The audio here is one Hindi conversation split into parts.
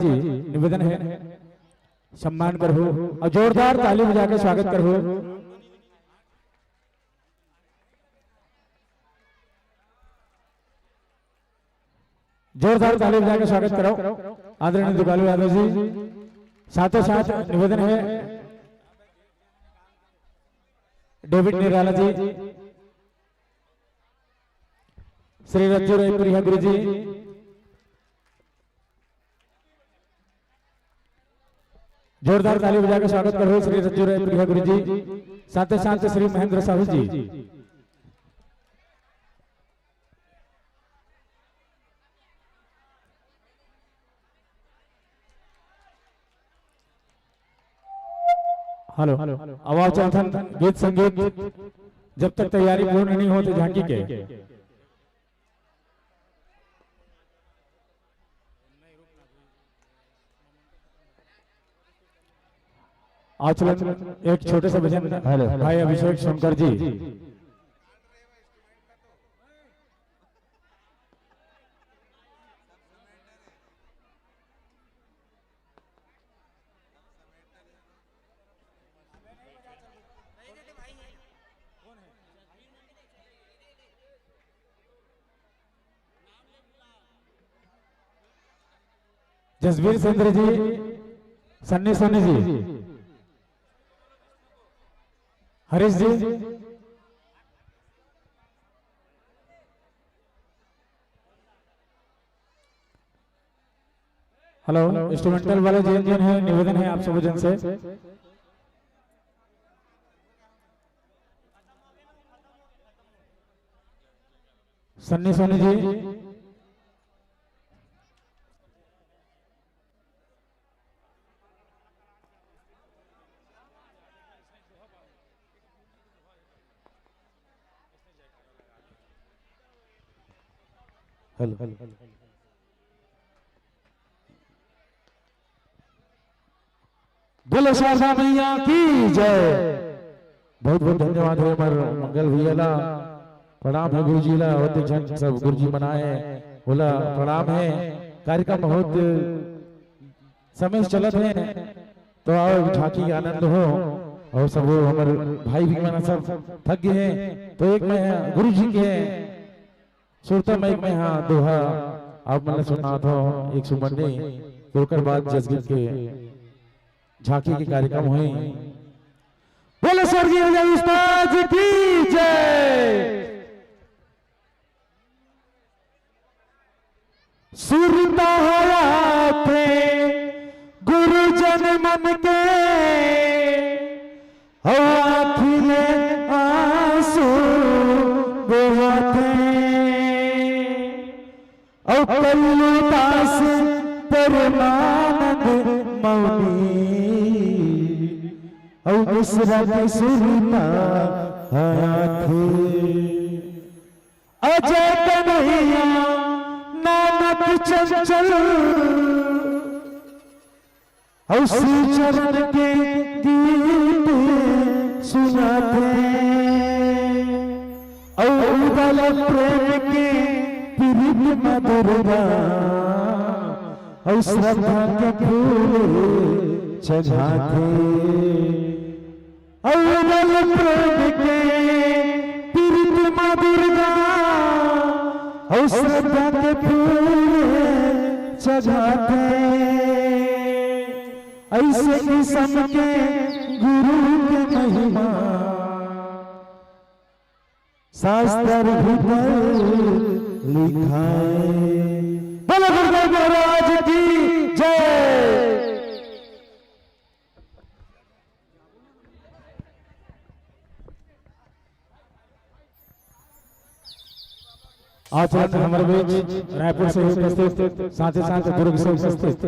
जी निवेदन है सम्मान करो और जोरदार ताली बजा के स्वागत करो। जोरदार ताली बजा के स्वागत करो आदरणीय दुगालू यादव जी। साथ ही साथ निवेदन है डेविड निराला जी, श्री रज्जू प्रिया गुरु जी, जोरदार ताली बजा के स्वागत करो श्री रज्जू प्रिया गुरु जी। साथ ही साथ श्री महेंद्र साहू जी। हेलो आवाज चौथन गीत संगीत जब तक तैयारी पूर्ण नहीं हो तो झांकी के आज चलो एक छोटे से भजन भाई अभिषेक सोनकर जी। जसवीर चंद्र जी, सन्नी सोनी जी, हरीश जी, हेलो इंस्ट्रूमेंटल वाले जिन है निवेदन है आप सब जन से सन्नी सोनी जी, हेलो बोलो शारदा मैया की जय। बहुत बहुत धन्यवाद है हमारे मंगल भैया ला, प्रणाम है गुरु जी ला, होते जन सब गुरु जी मनाए बोला प्रणाम है। कार्यक्रम बहुत समय से चलत है तो आओ झांकी के आनंद हो और सब हमारे भाई भी मना सब थक गए हैं तो एक मैं गुरु जी के सुरता में एक में हाँ दोहा आप मैंने सुना था एक सुमंडी दोकर बाद जसगीत के झांकी के कार्यक्रम हुए। बोलो स्वर्गीय उस्ताद जी की जय। सुरता हया थे गुरुजन मन के आखिले आंसू बहाते और कल्लू दास परमानंद मौनी और दूसरा के सुरता आया थे अजय कन्हैया नानक चंचल और श्री चरण के गीत सुनाते और उदल प्रेम के पीरित मधुरता और श्रद्धा के फूल चढ़ाते और उदल प्रेम के पीरित मधुरता और श्रद्धा के फूल चढ़ाते। ऐसे किस्म के गुरु के महिमा शास्त्र भीतर लिखा है। बोलो गुरुदेव महाराज की जय। आज हमारे बीच रायपुर से उपस्थित साथ ही साथ दुर्ग से उपस्थित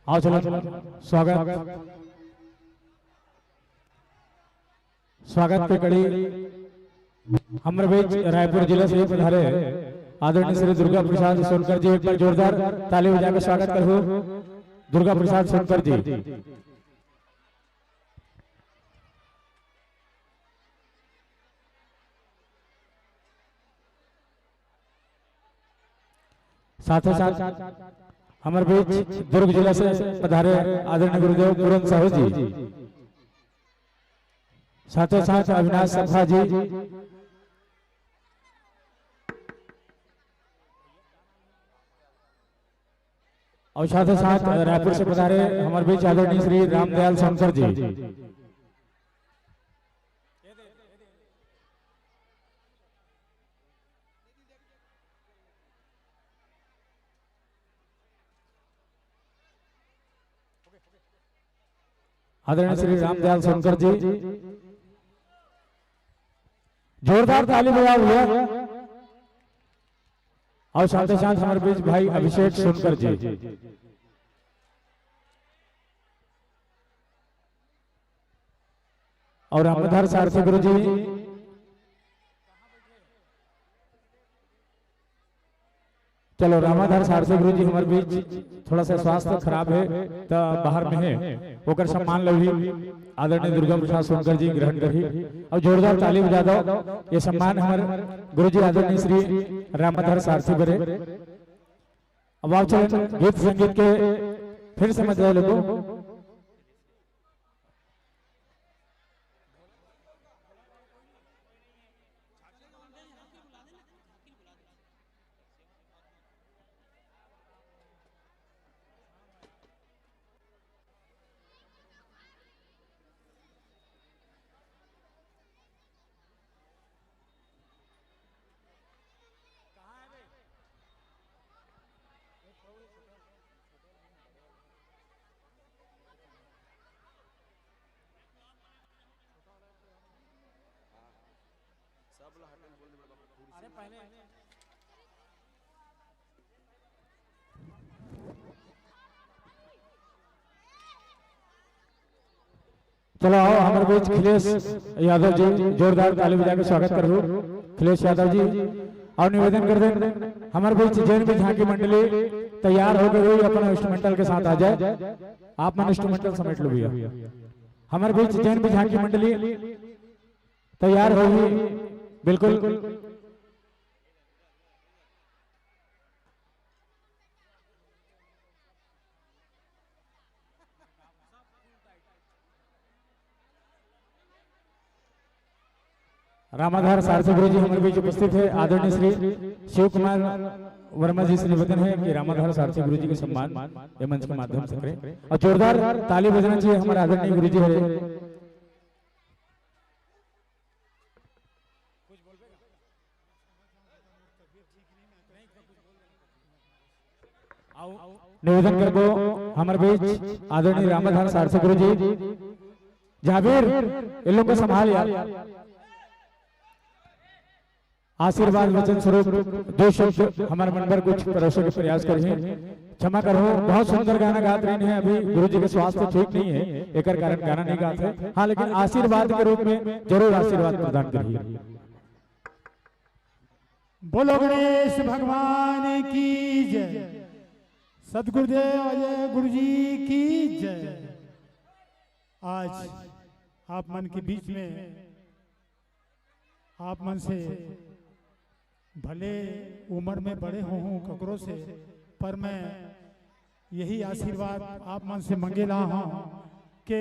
आओ चलो स्वागत स्वागत की कड़ी हमारे बीच रायपुर जिले से पधारे आदरणीय श्री दुर्गा प्रसाद सोनकर जी, एक बार जोरदार ताली बजाकर स्वागत करो दुर्गा प्रसाद सोनकर जी। साथ ही साथ हमारे बीच दुर्ग जिला से पधारे आदरणीय गुरुदेव पूरन साहू जी, साथ ही साथ अविनाश सभा जी, और साथ ही साथ रायपुर से पधारे हमारे बीच आदरणीय श्री रामदयाल शंकर जी। आदरणीय श्री रामदयाल शंकर जी, जोरदार ताली बजाओ भैया। और साथ ही साथ हमारे बीच भाई अभिषेक सोनकर जी, और रामधर सारथी गुरु जी, चलो रामाधर सारथी गुरु जी हमारे बीच थोड़ा सा स्वास्थ्य खराब है तो बाहर में है, होकर सम्मान लगी आदरणीय दुर्गा प्रसाद सोनकर जी ग्रहण करी और जोरदार ताली बजा दो। ये सम्मान हमारे गुरु जी आदरणीय श्री रामाधर सारथी बरे। अब आप चले गीत संगीत के फिर समझ रहे लोगों। चलो आओ हमारे बीच खिलेश यादव जी, जोरदार ताली बजा के स्वागत करो खिलेश यादव जी। और निवेदन कर दें हमारे बीच जैन भी झांकी मंडली तैयार हो गई, अपना इंस्ट्रूमेंटल के साथ आ जाए। आप मन इंस्ट्रूमेंटल समेट लो भैया। हमारे बीच जैन भी झांकी मंडली तैयार होगी बिल्कुल। रामाधार सारथी गुरु जी हमारे बीच उपस्थित है। आदरणीय श्री शिव कुमार वर्मा जी से निवेदन है कि रामाधार सारथी गुरु जी के सम्मान ये मंच के माध्यम से करें और जोरदार ताली बजाना चाहिए हमारे आदरणीय गुरु जी है। निवेदन कर दो हमारे बीच आदरणीय रामाधार सारथी गुरु जी। जावेर इन लोगों को संभाल यार। आशीर्वाद वचन स्वरूप दो शब्द हमारे मन पर कुछ परोसने के प्रयास करें। क्षमा करो, बहुत सुंदर गाना गा रहे हैं, अभी गुरु जी के स्वास्थ्य ठीक नहीं है, एक कारण गाना नहीं गाते। हाँ, लेकिन आशीर्वाद के रूप में जरूर आशीर्वाद प्रदान करिए। बोलो गणेश भगवान की जय, सदगुरुदेव अजय गुरु जी की जय। आज आप मन के बीच में आप मन से भले उम्र में बड़े हूँ ककरों से, पर मैं यही आशीर्वाद आप मन से मंगे ला हूँ कि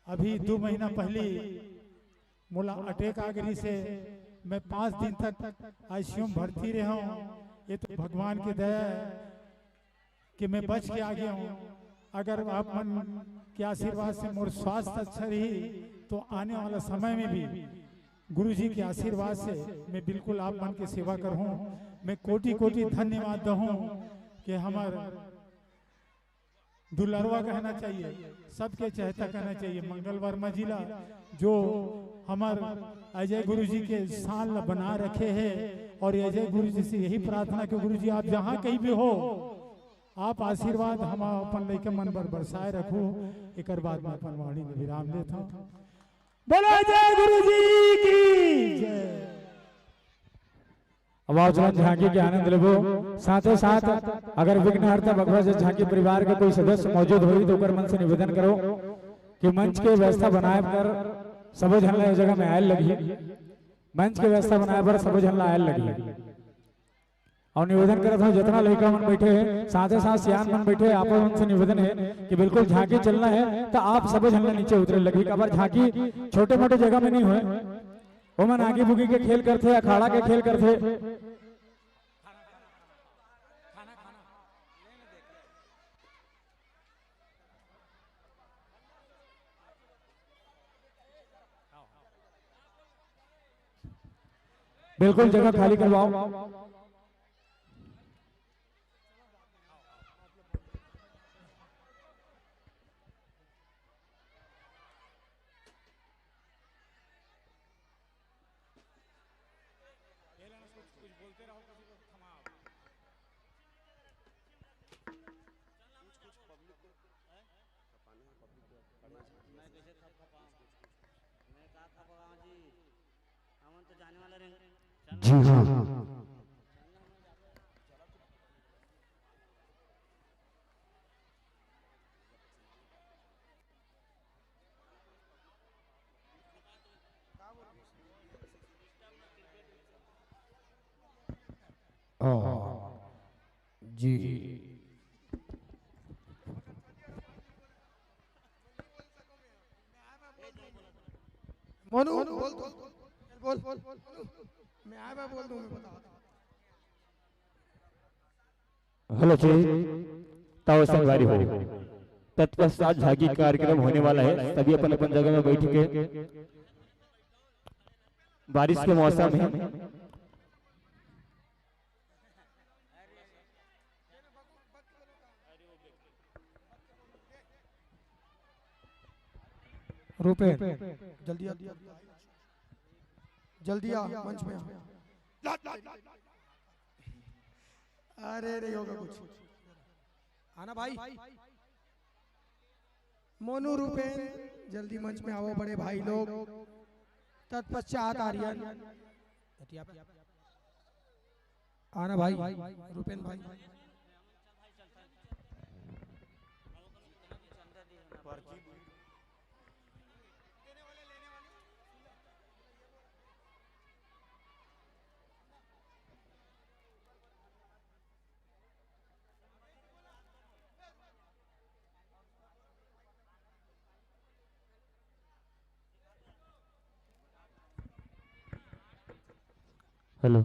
अभी 2 महीना पहले मोला अटैक आ गई से मैं 5 दिन तक आईसीयू में भर्ती रहा हूँ। ये तो भगवान की दया है कि मैं बच के आ गया हूँ। अगर आप मन के आशीर्वाद से मोर स्वास्थ्य अच्छा रही तो आने वाला समय में भी गुरु जी के आशीर्वाद से मैं बिल्कुल आप मन की सेवा करूं। मैं कोटि कोटि धन्यवाद दूं कि हमार दुलरवा कहना चाहिए, सबके चहेता कहना चाहिए मंगल वर्मा जिला, जो हमार अजय गुरु जी के साल बना रखे हैं। और अजय गुरु जी से यही प्रार्थना कि गुरु जी आप जहाँ कहीं भी हो आप आशीर्वाद हम अपन लेके मन पर बरसाए रखो। एक बाद में अपन वाणी में विराम देता हूँ। बोलो जय गुरु जी की जय। अब आओ चलो झांकी के आनंद लेबो। साथ ही साथ अगर विघ्नहर्ता भगवान से झांकी परिवार के कोई सदस्य मौजूद होगी तो ओकर मन से निवेदन करो कि मंच के व्यवस्था बनाए कर सब झलना जगह में आयल लगी। मंच के व्यवस्था बनाए पर सब झलना आयल लगी। और निवेदन करता हूँ जितना लड़का मन बैठे हैं साथ ही साथ सियान मन बैठे आप उनसे निवेदन है कि बिल्कुल झांकी चलना है तो आप सब झलना नीचे उतरे लगी। अगर झांकी छोटे मोटे जगह में नहीं हुए वो मन आगे बुगी के खेल करते अखाड़ा के खेल करते। बिल्कुल जगह खाली करवाओ। जी हाँ, जी मोनू बोल मैं आया बोल दूं मैं बता। हेलो जी, ताओ संगवारी हो तत्पश्चात झांकी कार्यक्रम होने वाला है। सभी अपन अपन जगह में बैठ के बारिश के मौसम है। रुपए जल्दी आ जल्दी आ मंच में आ। अरे नहीं होगा कुछ आना भाई। मोनू रूपेन जल्दी मंच में आओ बड़े भाई लोग। तत्पश्चात आर्यन आना भाई। रूपेन भाई हेलो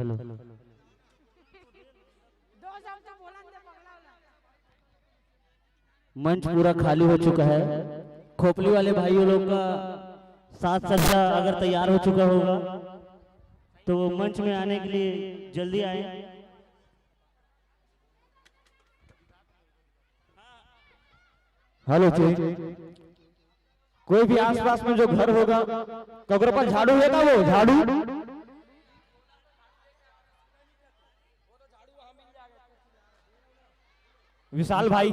मंच पूरा खाली हो चुका है। खोपली वाले भाइयों लोग का साथ सज्जा अगर तैयार हो चुका होगा तो वो मंच में आने के लिए जल्दी आए। हेलो जी, कोई भी आसपास में जो घर होगा कगरों पर झाड़ू है ना, वो झाड़ू विशाल भाई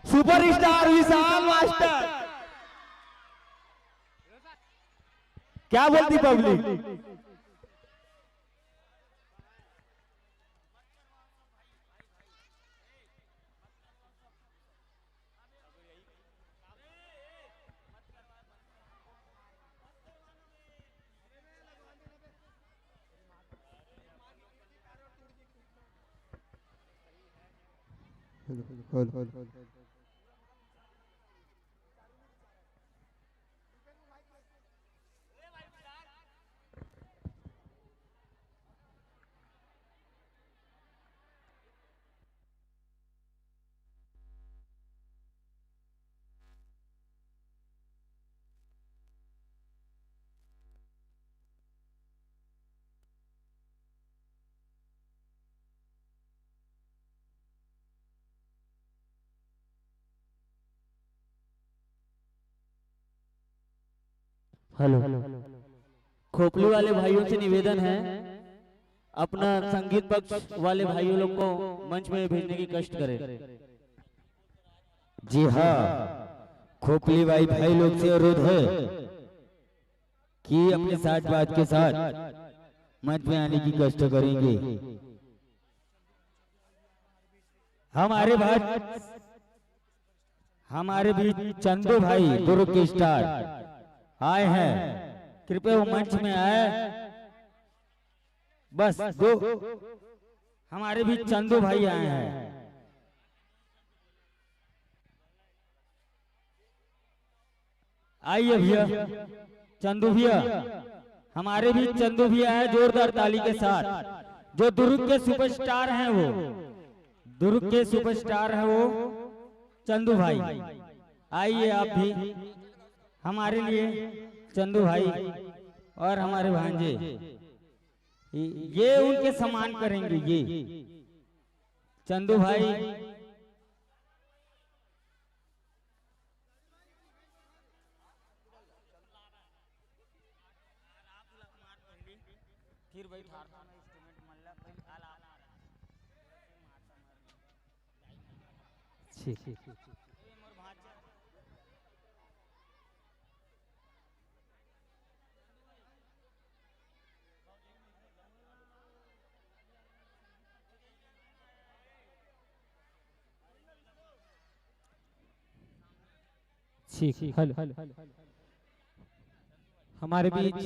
सुपरस्टार विशाल मास्टर क्या बोलती पब्लिक। हेलो खोपली वाले भाइयों से निवेदन है अपना संगीत पक्ष वाले भाइयों लोग को मंच में भेजने की कष्ट करें। जी हाँ, खोपली भाई लोग से अनुरोध है कि अपने साथ बात के साथ मंच में आने की कष्ट करेंगे। हमारे बीच चंदू भाई दुर्ग के स्टार आए हैं, कृपया वो मंच में आए। बस दो हमारे बीच चंदू भाई आए हैं। आइए भैया, चंदू भैया, हमारे बीच चंदू भैया है, जोरदार ताली के साथ। जो दुर्ग के सुपरस्टार हैं, वो दुर्ग के सुपरस्टार हैं, वो चंदू भाई। आइए आप भी हमारे लिए चंदू भाई और हमारे भांजे ये उनके सम्मान करेंगे। ये चंदू भाई फिर बैठा हेलो, हमारे बीच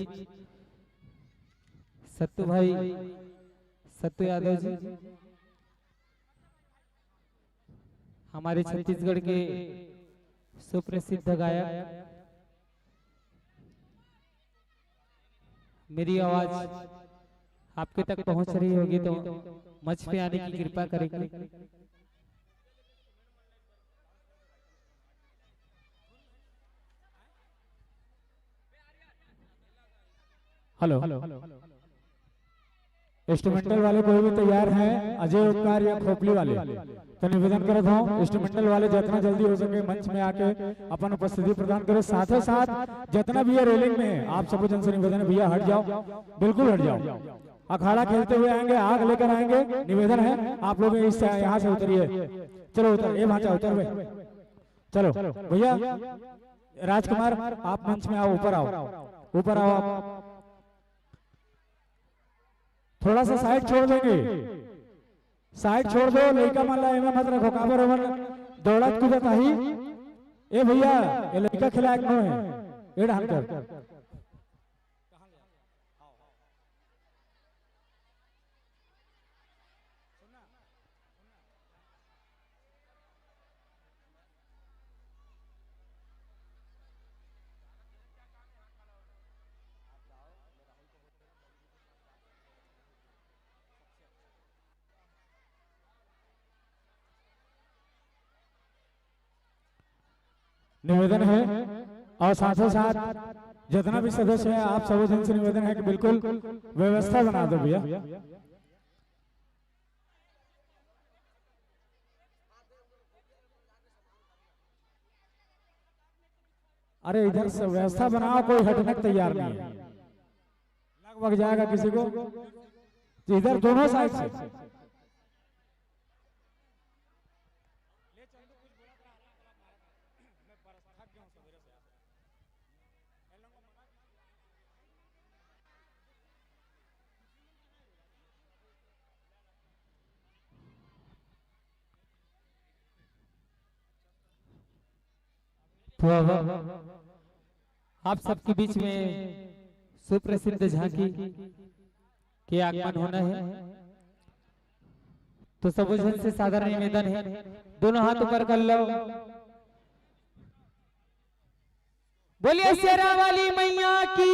सत्तू भाई, सत्तू यादव जी, हमारे छत्तीसगढ़ के सुप्रसिद्ध गायक। मेरी आवाज आपके तक पहुंच रही होगी तो मंच पे आने की कृपा करेंगे। हेलो, इंस्ट्रूमेंटल वाले कोई भी तैयार हैं? अजय उपकार या खोपली वाले? तो निवेदन करता हूँ इंस्ट्रूमेंटल वाले जितना जल्दी हो सके मंच में आके अपन उपस्थिति प्रदान करें। साथ ही साथ जितना भी है रेलिंग में, आप सब जन से निवेदन है, भैया हट जाओ, बिल्कुल हट जाओ। अखाड़ा खेलते हुए आएंगे, आग लेकर आएंगे, निवेदन है आप लोग इस यहाँ से उतरिए। चलो उतर, ये भांचा उतर भाई, चलो भैया। राजकुमार आप मंच में आओ, ऊपर आओ, ऊपर आओ आप। थोड़ा सा साइड छोड़ देंगे, साइड छोड़ दो, लड़का माला एवं मत रखो, काबर दौड़त कूदत ही। ए भैया, ये लड़का खिलायक न है, ये ढंग कर। निवेदन है और साथ ही साथ जितना भी सदस्य है, आप सब जन से निवेदन है कि बिल्कुल व्यवस्था बना दो भैया। अरे इधर से व्यवस्था बनाओ, कोई हटने को तैयार नहीं है, लगभग जाएगा किसी को। इधर दोनों साइड से तो आप सबके बीच में सुप्रसिद्ध झांकी के आगमन होना है, तो सब जन से साधारण निवेदन है, दोनों हाथ ऊपर कर लो। बोलिए शेरा वाली मैया की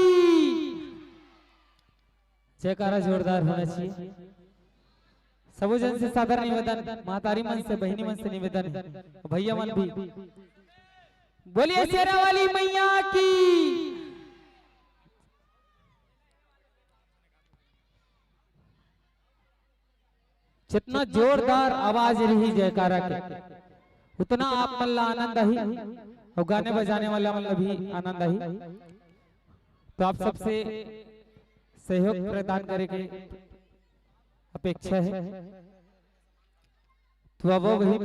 जयकारा जोरदार होना चाहिए। सब जन से साधारण निवेदन, महतारी मन से, बहिनी मन से निवेदन है, भैया मन भी बोलिए शेरा वाली मैया की। जितना जोरदार आवाज रही जयकारा के, उतना आप मन ला आनंद ही, और गाने बजाने वाला मन भी आनंद ही। तो आप सबसे सहयोग प्रदान करेंगे अपेक्षा है तो अब वही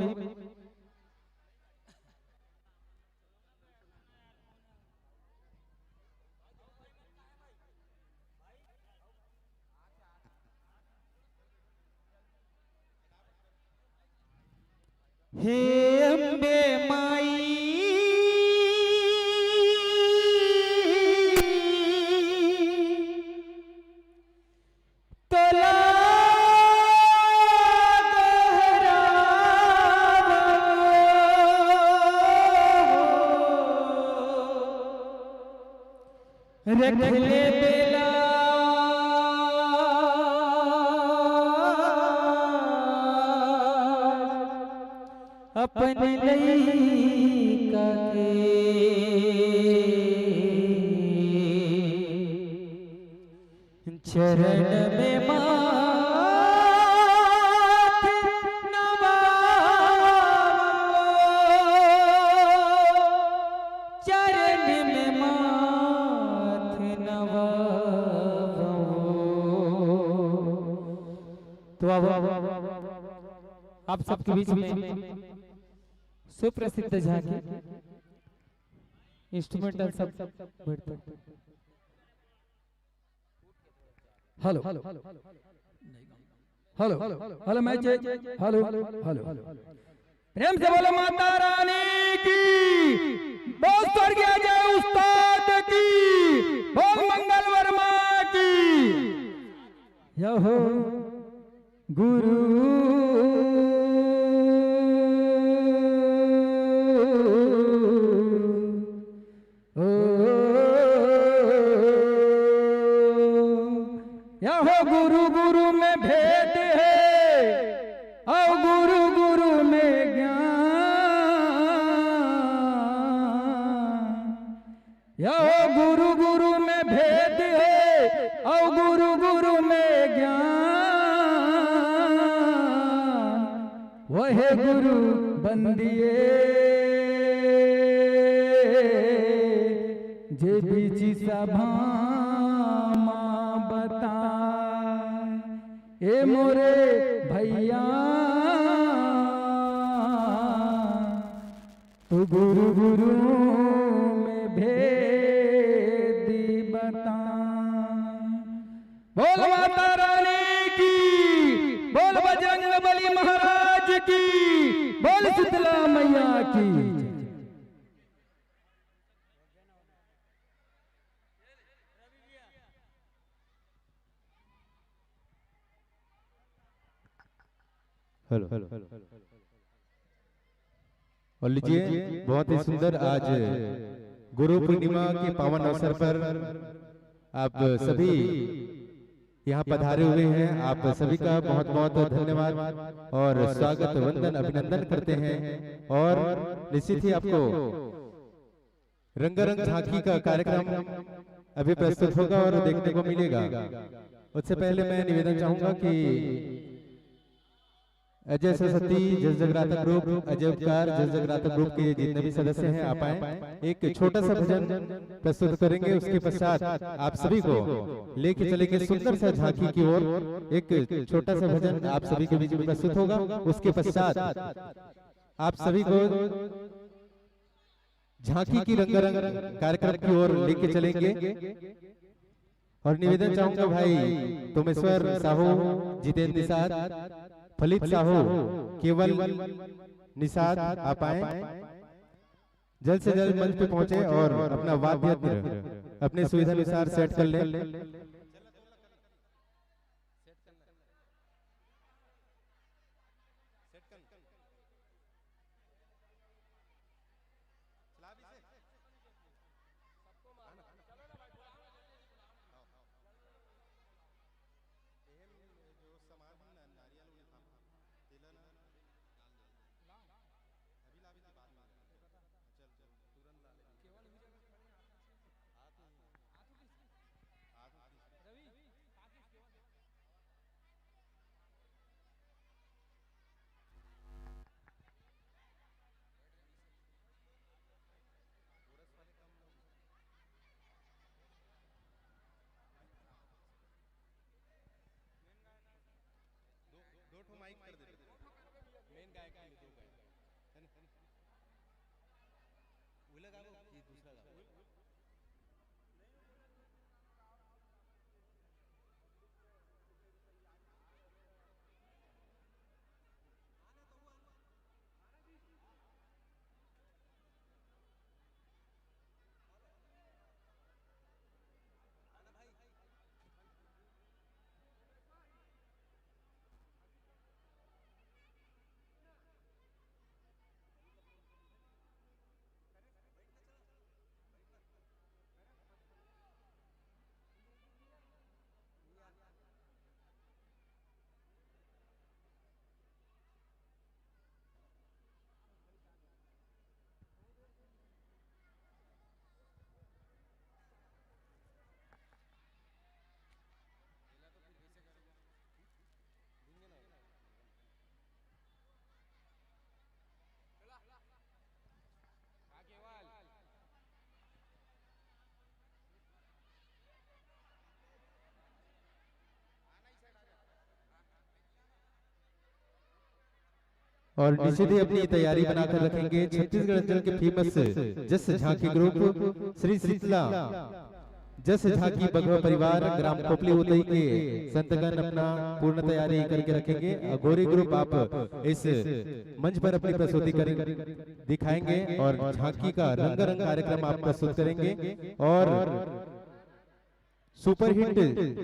हे अम्बे माई तोला रख ले बेला अपने लइका के चरण में माथ नवाओ, चरण में माथ नवाओ। तो अब आप सबके बीच में सुप्रसिद्ध झांकी इंस्ट्रूमेंटल सब बैठते हेलो हेलो हेलो हेलो मैं हेलो हेलो प्रेम से बोलो माता रानी की, बोल स्वर्गीय जय उस्ताद की, बोल मंगल वर्मा की। यहो गुरु गुरु गुरु में भेद है और गुरु गुरु में ज्ञान। यह गुरु गुरु में भेद है और गुरु गुरु में ज्ञान। वह गुरु बंदिए जे बीच सभा ए मोरे भैया तू गुरु गुरु में भेदी बता। बोल माता रानी की, बोल बजरंग बली महाराज की, बोल शीतला मैया की। हेलो और लीजिए, बहुत ही सुंदर आज गुरु पूर्णिमा के पावन अवसर पर आप सभी यहाँ पधारे हुए हैं। आप सभी का बहुत बहुत धन्यवाद और स्वागत वंदन अभिनंदन करते हैं। और निश्चित ही आपको रंगारंग झांकी का कार्यक्रम अभी प्रस्तुत होगा और देखने को मिलेगा। उससे पहले मैं निवेदन चाहूंगा कि अजय सरस्वती जस जगराता ग्रुप, अजय उपकार जस जगराता ग्रुप के जितने भी सदस्य हैं आप आए, एक छोटा सा भजन प्रस्तुत करेंगे। उसके पश्चात आप सभी को लेके चलेंगे सुंदर सा झांकी की ओर। एक छोटा सा भजन आप सभी के बीच में प्रस्तुत होगा। उसके पश्चात आप सभी को झांकी की रंगारंग कार्यक्रम की ओर लेके चलेंगे। और निवेदन चाहूंगा भाई तोमेश्वर साहू, जितेंद्र निषाद, फलित साहू, केवल निषाद आप आए, जल्द से जल्द मंच पे पहुंचे और अपना वाद्य यंत्र अपने सुविधा अनुसार सेट कर लें। और निश्चित ही अपनी तैयारी बनाकर रखेंगे छत्तीसगढ़ अंचल के फेमस जस झांकी ग्रुप श्री शीतला जस झांकी बघवा परिवार ग्राम खोपली उदय के संतगण अपना पूर्ण तैयारी करके रखेंगे। गोरी ग्रुप आप इस मंच पर अपनी प्रस्तुति करेंगे दिखाएंगे और झांकी का रंगारंग कार्यक्रम आप प्रस्तुत करेंगे। और सुपरहिट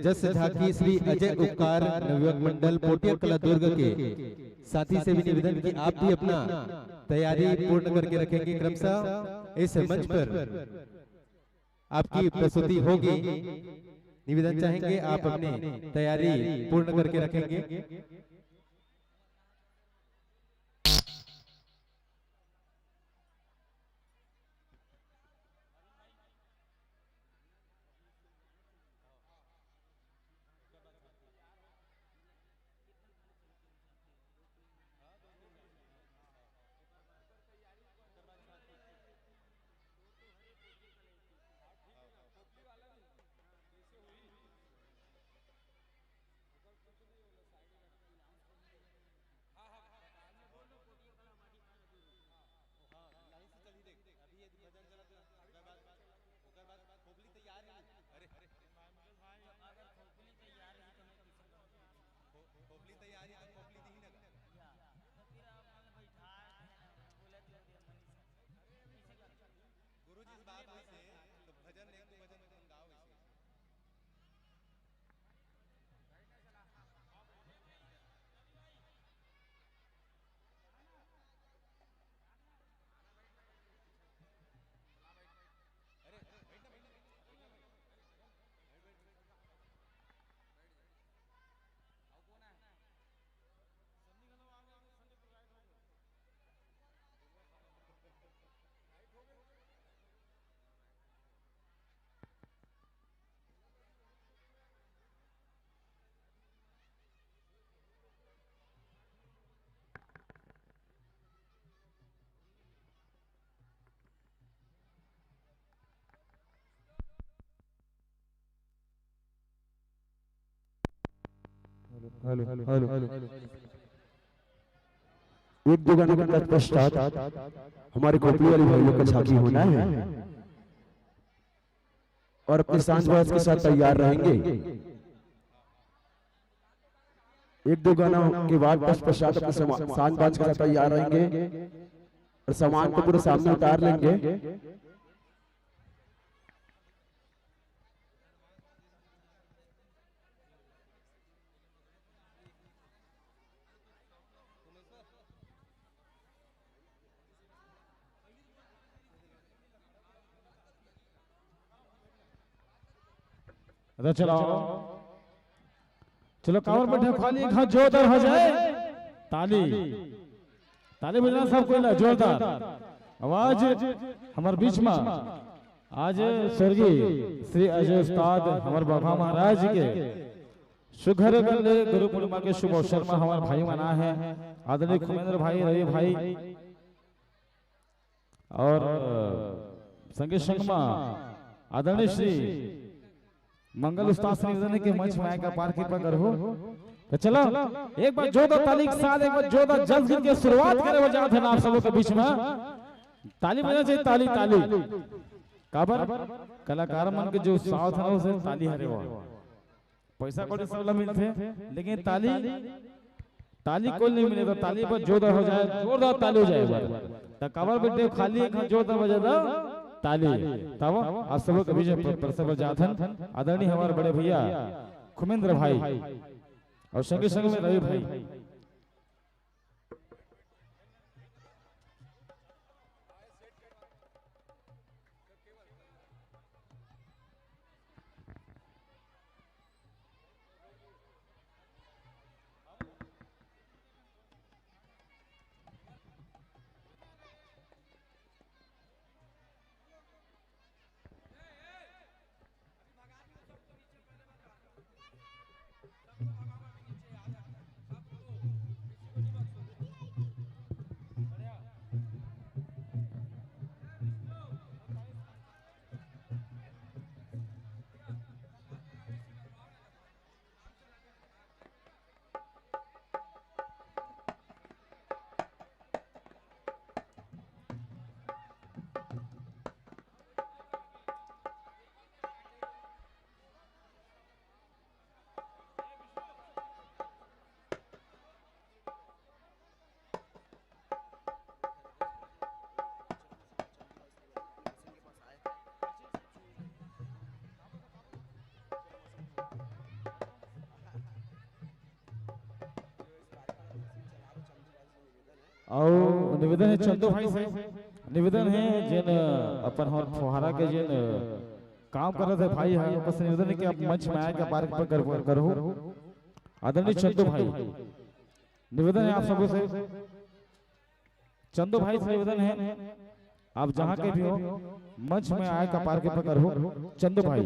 जस झांकी श्री अजय उपकार नवयुवक मंडल पोटिया कला दुर्ग के साथी से भी निवेदन कि आप भी अपना तैयारी पूर्ण करके रखेंगे। क्रमशः इस मंच पर आपकी प्रस्तुति होगी, निवेदन चाहेंगे आप अपनी तैयारी पूर्ण करके रखेंगे। एक दो गाने के तत्पश्चात हमारे खोपड़ी वाले भाइयों का झांकी होना है और अपने सांझ बाज के साथ तैयार रहेंगे। एक दो गाना के बाद तत्पश्चात अपने सांझ बाज के साथ तैयार रहेंगे और सामान को पूरे सामने उतार लेंगे। चलो चलो कांवर बैठे खाली एक हाथ जोरदार हो जाए, ताली ताली बजना सब कोई जोरदार आवाज। हमारे बीच में आज स्वर्गीय श्री अजय उस्ताद हमारे बाबा महाराज के सुघर गले गुरु पूर्णिमा के शुभ अवसर में हमारे भाई मना है आदरणीय खुमेंद्र भाई रवि भाई और संगीत संघ में आदरणीय श्री मंगल उस्ताद श्री के मंच में आएगा पार कृपा करो। तो चलो एक बार जोरदार ताली के साथ एक बार जोरदार जल्द के शुरुआत करें वजह थे आप सबों के बीच में ताली बजना चाहिए। ताली ताली काबर कलाकार मन के जो उत्साह था उसे ताली हरे वो पैसा को सब मिलते लेकिन ताली ताली कोई नहीं मिले तो ताली पर जोरदार हो जाए, जोरदार ताली हो जाए। तो काबर बेटे खाली एक जोरदार बजा दो ताली तब आप सब के बीच प्रसव जाथन आदरणीय हमारे बड़े भैया खुमेंद्र भाई और संगे संग में रवि भाई। और निवेदन है चंदू भाई से, निवेदन है जिन अपन और फुहारा के जिन काम कर रहे थे भाई है, बस निवेदन है कि आप मंच में आए का पार्क पर करो। आदरणीय चंदू भाई, निवेदन है आप सबों से, चंदू भाई से निवेदन है आप जहां के भी हो मंच में आए का पार्क पर करो। चंदू भाई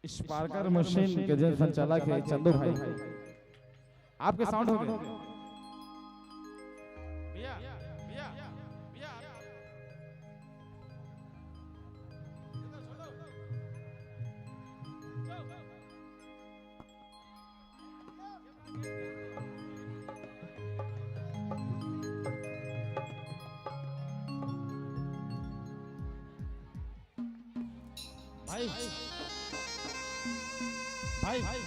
स्पार्कर मशीन के जो संचालक है चंदू भाई, आपके साउंड हो गए। भाई भाई भाई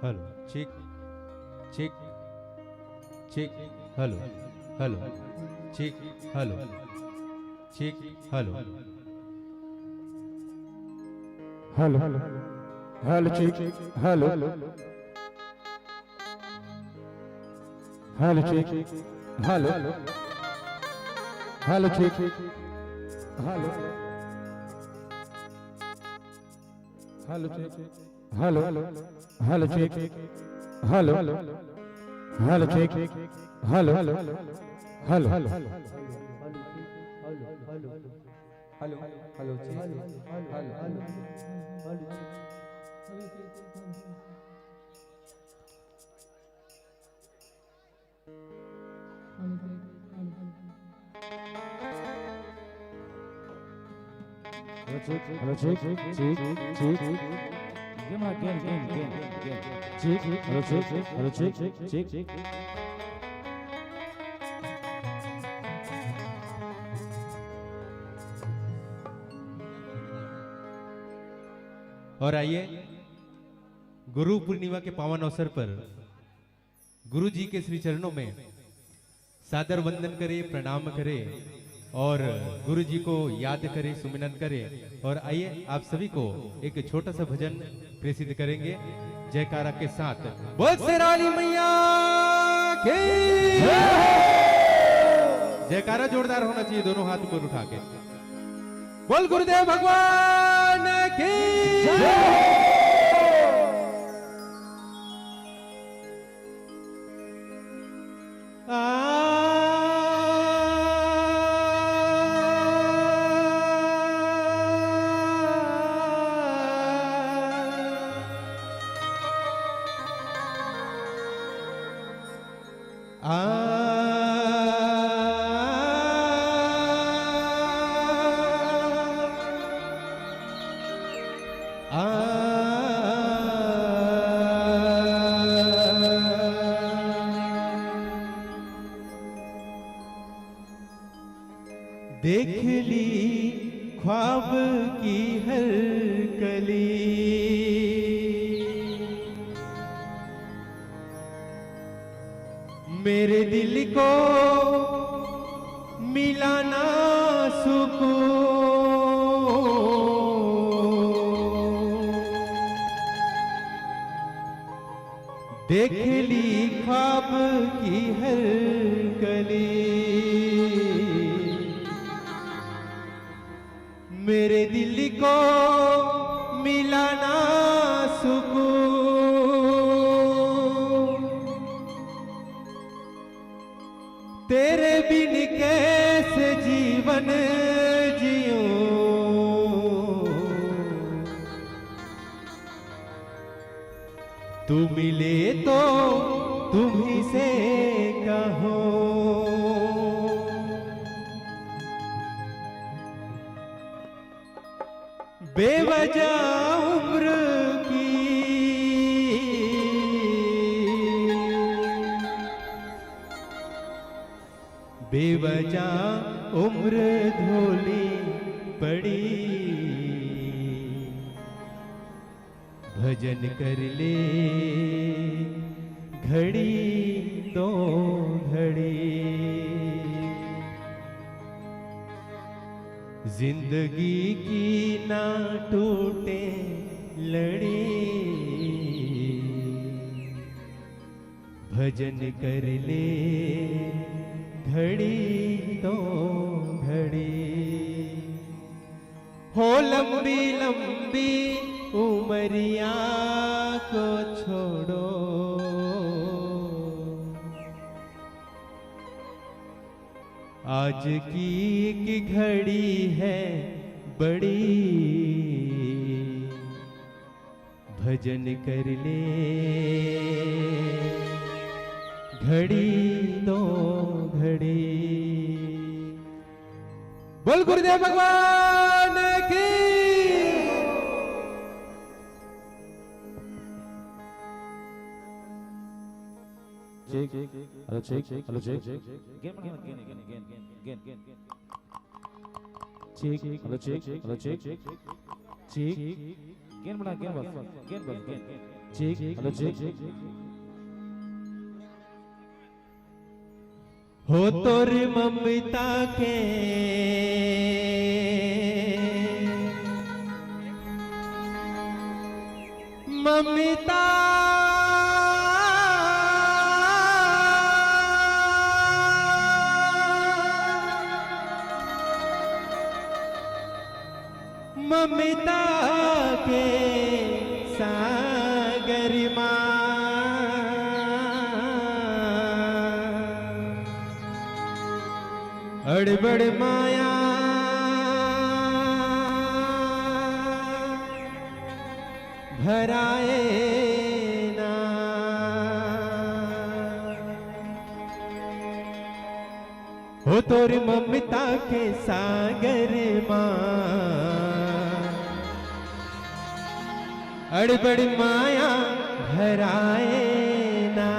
hello check check check hello hello check hello check hello hello hello check hello hello check hello hello check hello hello check hello hello check hello hello check hello hello hello hello hello hello check check check game game game game game check hello check check और आइए गुरु पूर्णिमा के पावन अवसर पर गुरु जी के श्री चरणों में सादर वंदन करें, प्रणाम करें और गुरु जी को याद करें, सुमिरन करें। और आइए आप सभी को एक छोटा सा भजन प्रसिद्ध करेंगे जयकारा के साथ। बोल शेराली मैया की जयकारा जोरदार होना चाहिए, दोनों हाथ ऊपर उठा के। बोल गुरुदेव भगवान की देख ली ख्वाब की हर कली मेरे दिल को मिला ना सुकून, देख ली ख्वाब की हर गली, मेरे दिल को मिला ना सुकून, तेरे बिन कैसे जीवन जीऊं, तू मिले तो तुम ही से कहो, बेवजह उम्र की बेवजह उम्र धोली पड़ी, भजन कर ले घड़ी दो घड़ी, जिंदगी की ना टूटे लड़ी, भजन कर ले घड़ी तो घड़ी, हो लंबी लंबी उमरिया को छोड़ो, आज की एक घड़ी है बड़ी, भजन कर ले घड़ी दो घड़ी। बोल गुरुदेव भगवान की। Check hello check hello check check hello check hello check check gain बना गेन बस चेक हेलो चेक हो तोर ममता के ममता ममता के सागर अड़बड़ माया भराए ना, हो तोर ममता के सागर माँ अड़बड़ माया भराए ना,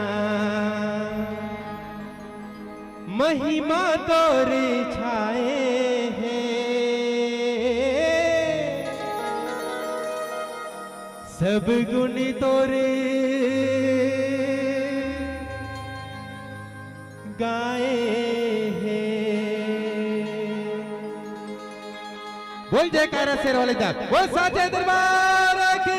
महिमा तोरे छाए हैं, सब गुण तोरे गाए हैं। बोल जयकारा शेर वाले जाग, बोल साचे दरबार की।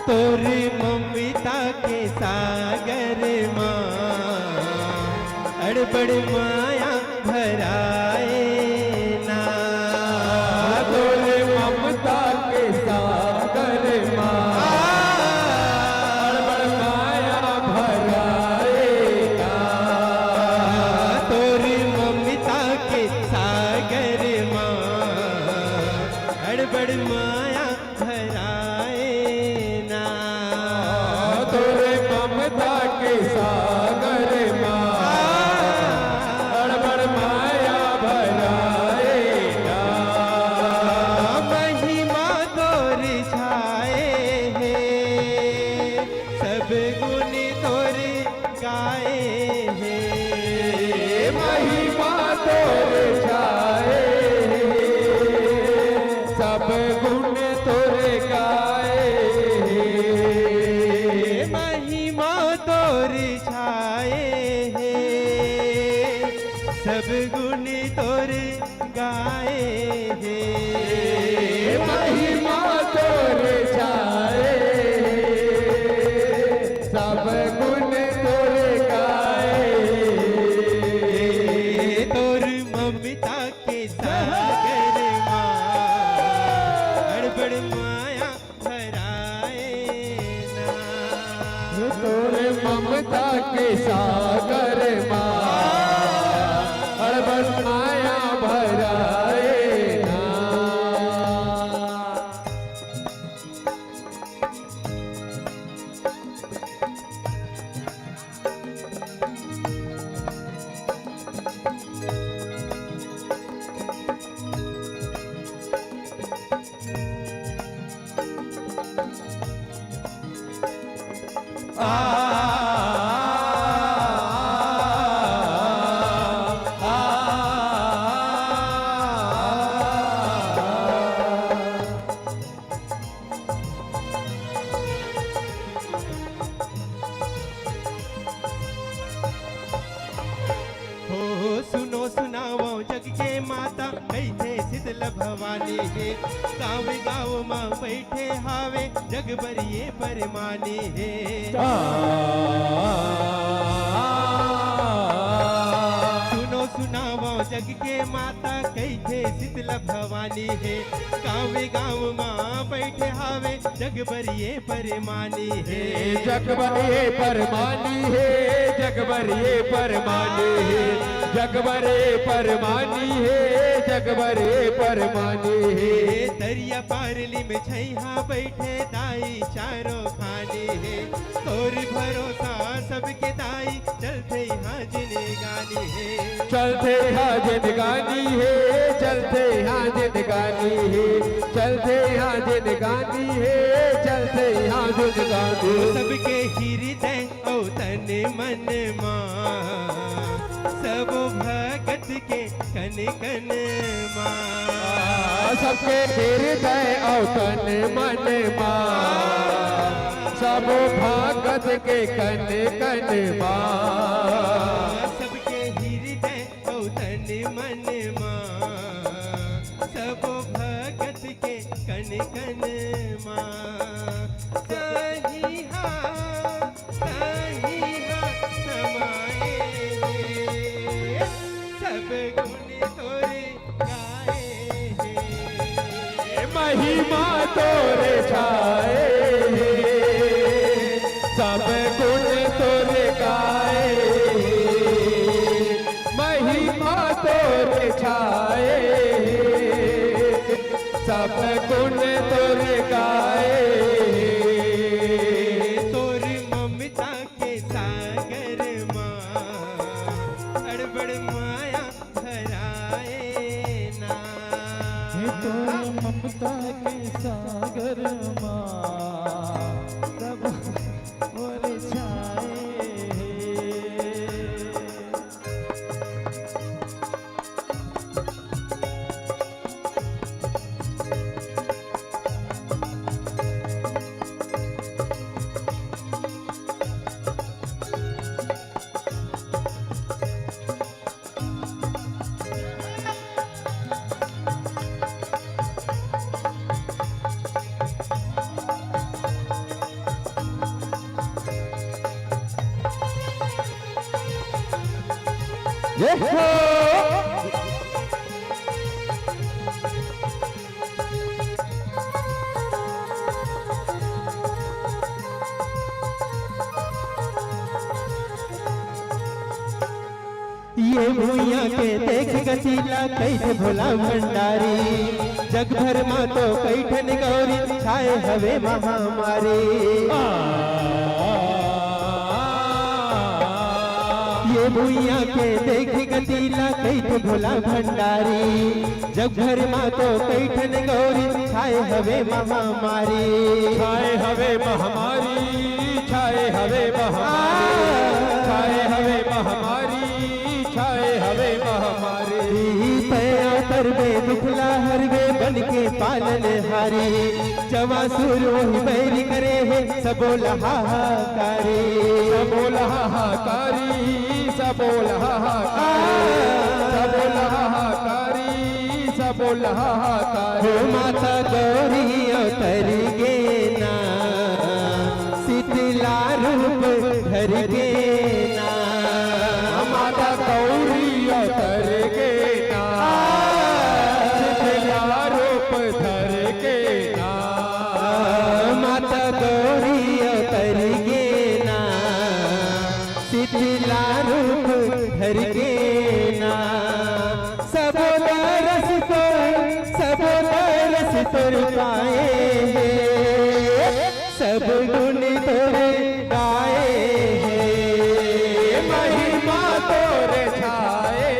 तोरी ममता के सागर माँ अड़बड़ माया भराए ना, तोरी ममता के सागर माँ अड़बड़ माया भराए ना, तोरी ममता के सागर माँ अड़बड़ सब गुण तोर गाए हे महिमा तोरे छाए सब गुण तोरे गाए तोर ममता के सागर माँ बड़ माया भराए ना तोरे ममता के सागर माँ अड़बड़ माया भराए ना। हो सुनो सुनाओ जग के माता कैथे शीतल भवानी हे गाँव गाँव माँ बैठे हावे जग बरिए परमानी हे सुनो सुनाओ जग के माता कैथे शीतल भवानी हे गाँव गाँव माँ बैठे हावे जग बरिए परमानी हे जगबरे परमानी है जगबरे परमानी है जगबरे परमानी है जगबरे परमानी है दरिया पारली में छैहा बैठे दाई चारों खाने है तोर भरोसा सबके दाई चलते यहाँ जिंदगानी है चलते यहाँ जिंदगानी है चलते यहाँ जिंदगानी है चलते यहाँ जिंदगानी है चलते यहाँ जिंदगानी सबके हृदय ओ तन मन माँ सब भगत के कन कन माँ सबके हृदय और तन मन माँ सब भगत के कन कन माँ सबके हृदय ओ तन मन माँ सब भगत के कन कन माँ सही हा समाए सब गुण तोरे गाए महिमा तोरे छाए सब गुण तोरे गाए महिमा तोरे छाए सब गुण तोरे गाए तोर ममता के सागर माँ अड़बड़ माया भराए ना ममता के सागर माँ सब और छाए ये भूया के देख गसीला कैसे भोला भंडारी जग भर माँ तो कैठन गौरी छाए हवे महामारी ये भूया के देख गसीला कैसे भोला भंडारी जग भर माँ तो कैठन गौरी छाए हवे महामारी छाए हवे महामारी छाए हवे महामारी छाए हवे महामारी छाए हवे महामारी पर वे दुखला हर वे बन के पालन हारी जवा सुर वही बैरी करे है सबोल हाहाकारी सबोल हाहाकारी सबोल हाहाकारी बोल हाहाकार। हो माता गौरी अवतर गे ना, शीतला रूप धर गे ना, माता गौरी अवतर गे ना, शीतला रूप धर गे ना, माता गौरी अवतर गे ना, शीतला रूप धर गे ना, सब तरस तोर पाए हैं, सब गुण तोरे गाए हैं, महिमा तोरे छाए,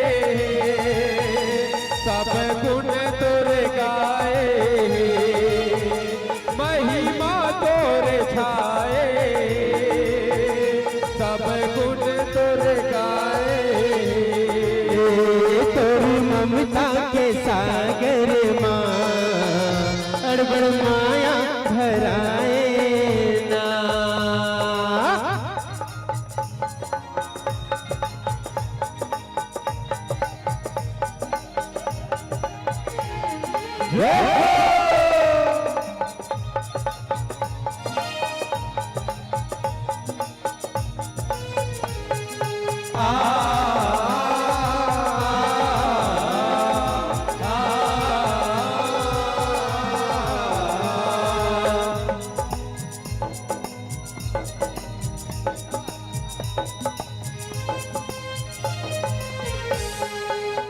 सब गुण तोरे गाए, महिमा तोरे छाए, सब गुण तोरे गाए। तोरी ममता के सागर माँ अड़बड़ माया भराए ना,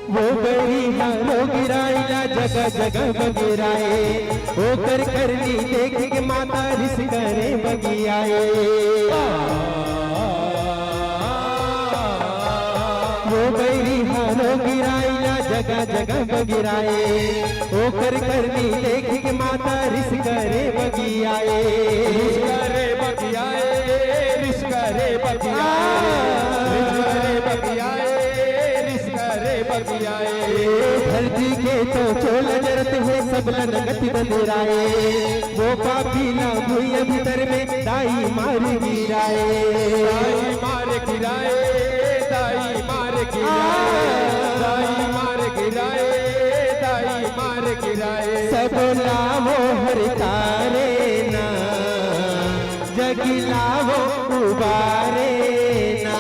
वो गरी हारो गिराइला जगह जगह बगिराए, वो कर करनी देख के माता रिस करे बगियाए, वो गरी हारो गिराइला जगह जगह बगिराए, वो कर करनी देख के माता रिस करे बगियाए, रिस करे बगियाए, रिस करे बगियाए, रिस करे बगियाए, रिस करे बगियाए। धरती के तो चोल जरत है सब लगति बंदराए, वो पापी ना भूया भीतर में दाई मार गिराए, दाई मार गिराए, दाई मार गिराए, दाई मार गिराए, दाई मार गिराए। सब लावो हर तारे ना, जगी लावो उबारे ना,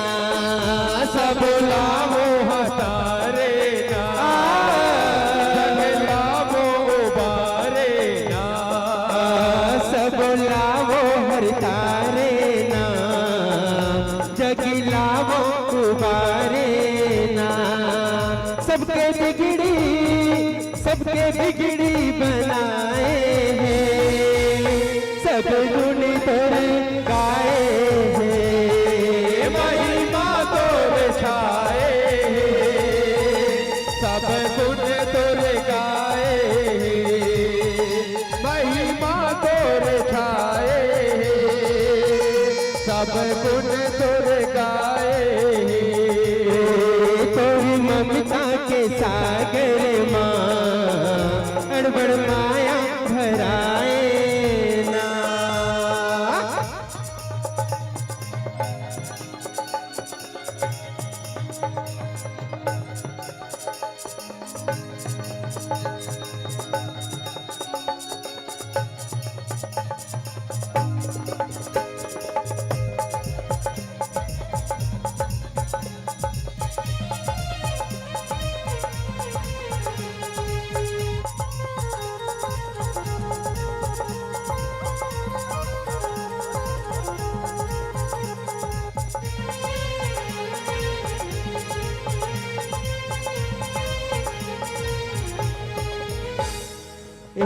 सब लावो हतारे ना, जग लावो उबारे ना, सब लावो हर तारे ना, जगी लावो उबारे ना, सबके बिगड़ी बनाए हैं, सब गुण तोरे गाए हैं, महिमा तोरे छाए, सब गुण तोरे गाए, महिमा तोरे छाए, सब गुण तोरे गाए। तोरी ममता के सागर माँ अड़बड़ माया भराए ना,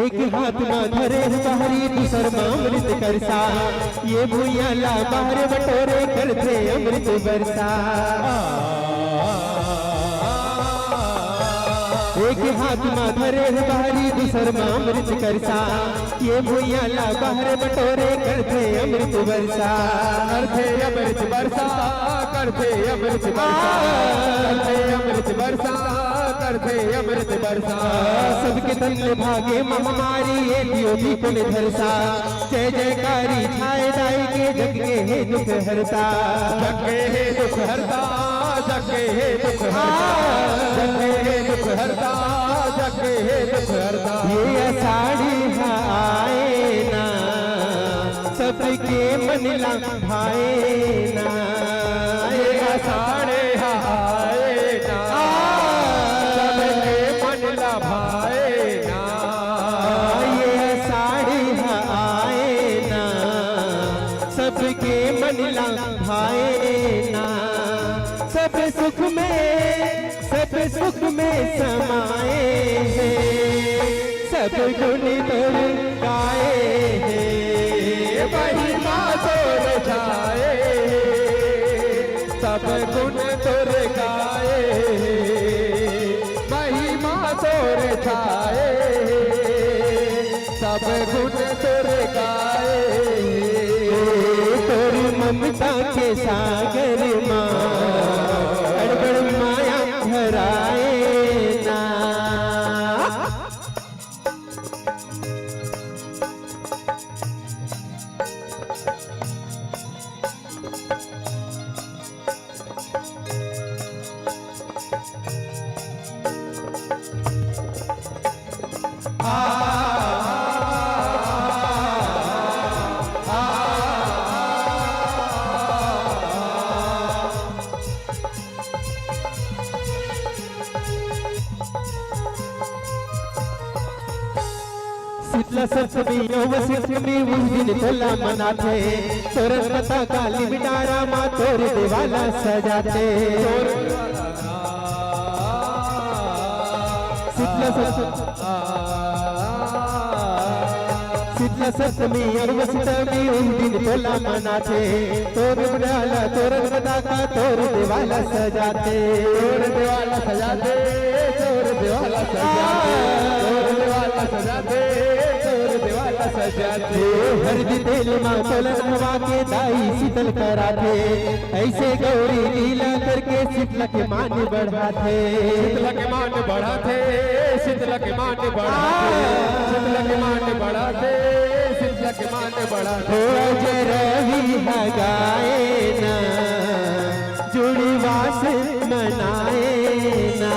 एक हाथ में धरे बाहरी दूसर में अमृत करसा, ये भूया ला बाहर बटोरे करते अमृत बरसा, एक हाथ में धरे बाहरी दूसर में अमृत करसा, ये भूया ला बाहर बटोरे करते अमृत बरसा, करते अमृत बरसा, करते अमृत बरसा, करते अमृत बरसा, करते अमृत बरसा। सबके तन में भागे महामारी ये दियो दीपन धरसा, जय जयकारी छाए दाई के जग के हे दुख हरता, जग के हे दुख हरता, जग के हे दुख हरता, जग के हे दुख हरता, सके हे दुख हरता। ये आषाढ़ी आए ना सबके मन ला भाए ना, ये आषाढ़े आए ना सबके मन ला भाए ना। ये आषाढ़ी आए ना सबके मन ला भाए ना। सब सुख में समाए हैं, सब गुण तुर गाए हैं। महिमा तोर छाए सब गुण तुर गाए, महिमा तोर छाए सब गुण तुर गाए। तोर ममता के सागर माँ अड़बड़ माया भराए ना। शीतला सप्तमी अवसप्तमी उस दिन तोला मनाते, तोरण पता काली मिटारा माँ तोर देवाला सजाते। शीतला सप्तमी अवसप्तमी उस दिन तोला मनाते, तोर डाला तोरण पता का तोर देवाला सजाते। तोर देवाला सजाते, तोर देवाला सजाते, तोर देवाला सजाते, तोर देवाला सजाते। हरदी तेल माँ तोलन हवा के दाई शीतल कराते, ऐसे गौरी लीला करके शीतला के मान बढ़ाते। शीतला के मान बढ़ाते, शीतला के मान बढ़ाते, शीतला के मान बढ़ाते, शीतला के मान बढ़ाते। रवि गाए ना जुड़ी वास मनाए ना,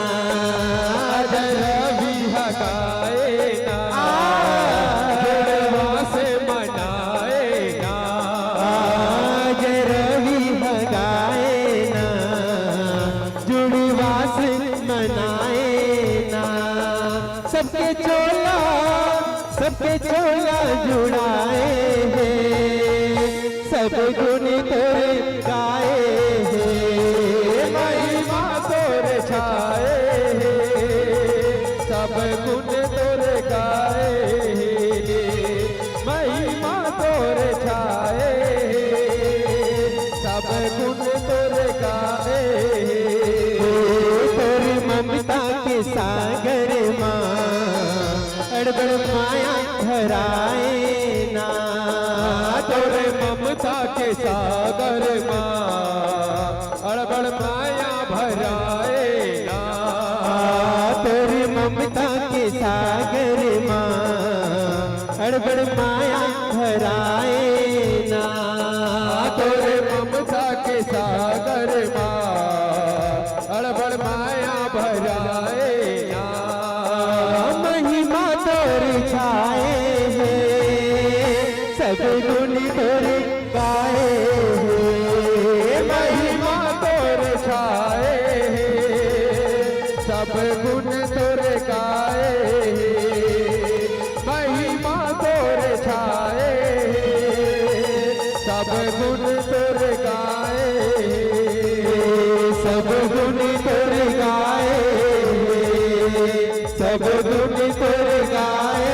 रवि गाए ना जुड़वास मनाए ना। रवि गाए ना जुड़ी वास मनाए ना। सबके चोला जुड़ाए हैं, सब गुण तोरे गाए हैं। महिमा तोर छाए सब गुण तोर गाए, महिमा तोर छाए सब गुण तोर गाए। तोर ममता के सागर माँ अड़बड़ माया भराए ना। तोर ममता के सागर माँ अड़बड़ माया भराए ना। तोर ममता के सागर माँ अड़बड़ माया भराए ना। तोर ममता के सागर माँ अड़बड़ माया भराए ना। महिमा तोर छाए हैं, सब गुण तोर गाए हैं। महिमा तोर छाए सब गुण तोर गाए, महिमा तोर छाए सब गुण तोर गाए। सब गुण तोर गाए, सब गुण तोर गाए,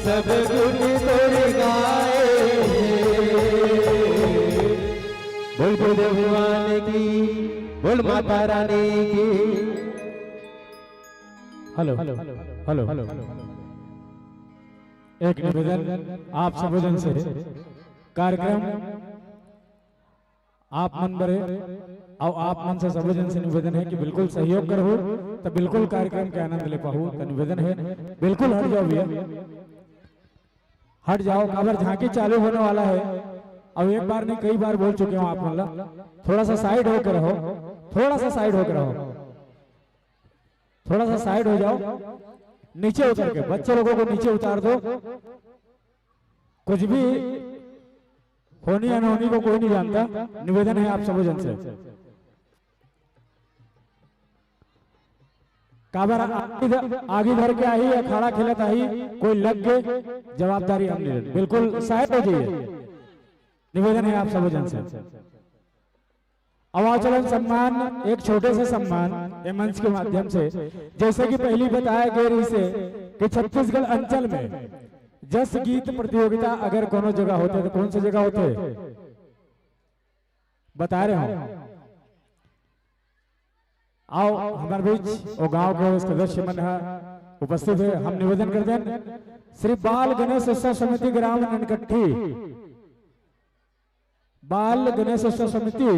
सब गुण तोर गाए। बोल गुरुदेव भगवान की, बोल माता रानी की। हेलो हेलो हेलो एक निवेदन आप सबोजन से, कार्यक्रम आप मन बरे और आप मन से सबोजन से निवेदन है कि बिल्कुल सहयोग करो, तो बिल्कुल कार्यक्रम के आनंद ले पाओ। तो निवेदन है बिल्कुल हट जाओ भैया, हट जाओ। खबर झांकी चालू होने वाला है, अब एक बार नहीं कई बार बोल चुके हो आप मतलब, थोड़ा सा साइड होकर रहो, थोड़ा सा साइड होकर रहो। थोड़ा सा साइड हो जाओ, नीचे उतर के बच्चे लोगों को नीचे उतार दो। कुछ भी होनी अनहोनी को कोई नहीं जानता, निवेदन है आप सब जन से। काबर आगे भर के आई, अखाड़ा खिलत आई, कोई लग गए जवाबदारी हम नहीं, बिल्कुल साइड हो जाइए, निवेदन है आप सब जन से। अवाचलन सम्मान, एक छोटे से सम्मान मंच के माध्यम से, जैसे कि पहली बताया गया से कि छत्तीसगढ़ अंचल में जस गीत प्रतियोगिता अगर कोनो जगह होते तो कौन सी जगह होते बता रहे हो। आओ हमारे बीच वो गांव के सदस्य मन उपस्थित है। हम निवेदन करते हैं श्री बाल गणेश उत्सव समिति ग्राम ननकट्ठी, बाल गणेश उत्सव समिति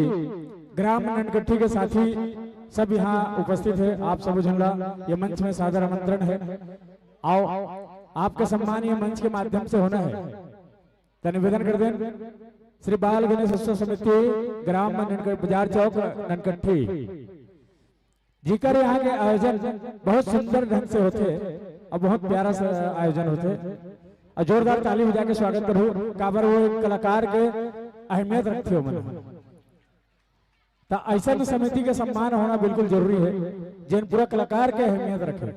ग्राम ननकट्ठी के साथी सब यहाँ उपस्थित है। आप सब झंडा ये मंच में सादर आमंत्रण है। आओ आपका सम्मान ये मंच के माध्यम से होना है। तो निवेदन कर दें श्री बाल गणेश उत्सव समिति ग्राम बाजार चौक ननकट्ठी जीकर यहाँ के आयोजन बहुत सुंदर ढंग से होते और बहुत प्यारा सा आयोजन होते और जोरदार ताली बजा के स्वागत करूँ। काबर वो एक कलाकार के अहमियत रखते हो मन, तो ऐसा समिति के सम्मान होना बिल्कुल जरूरी है जिन पूरा कलाकार के अहमियत रखे।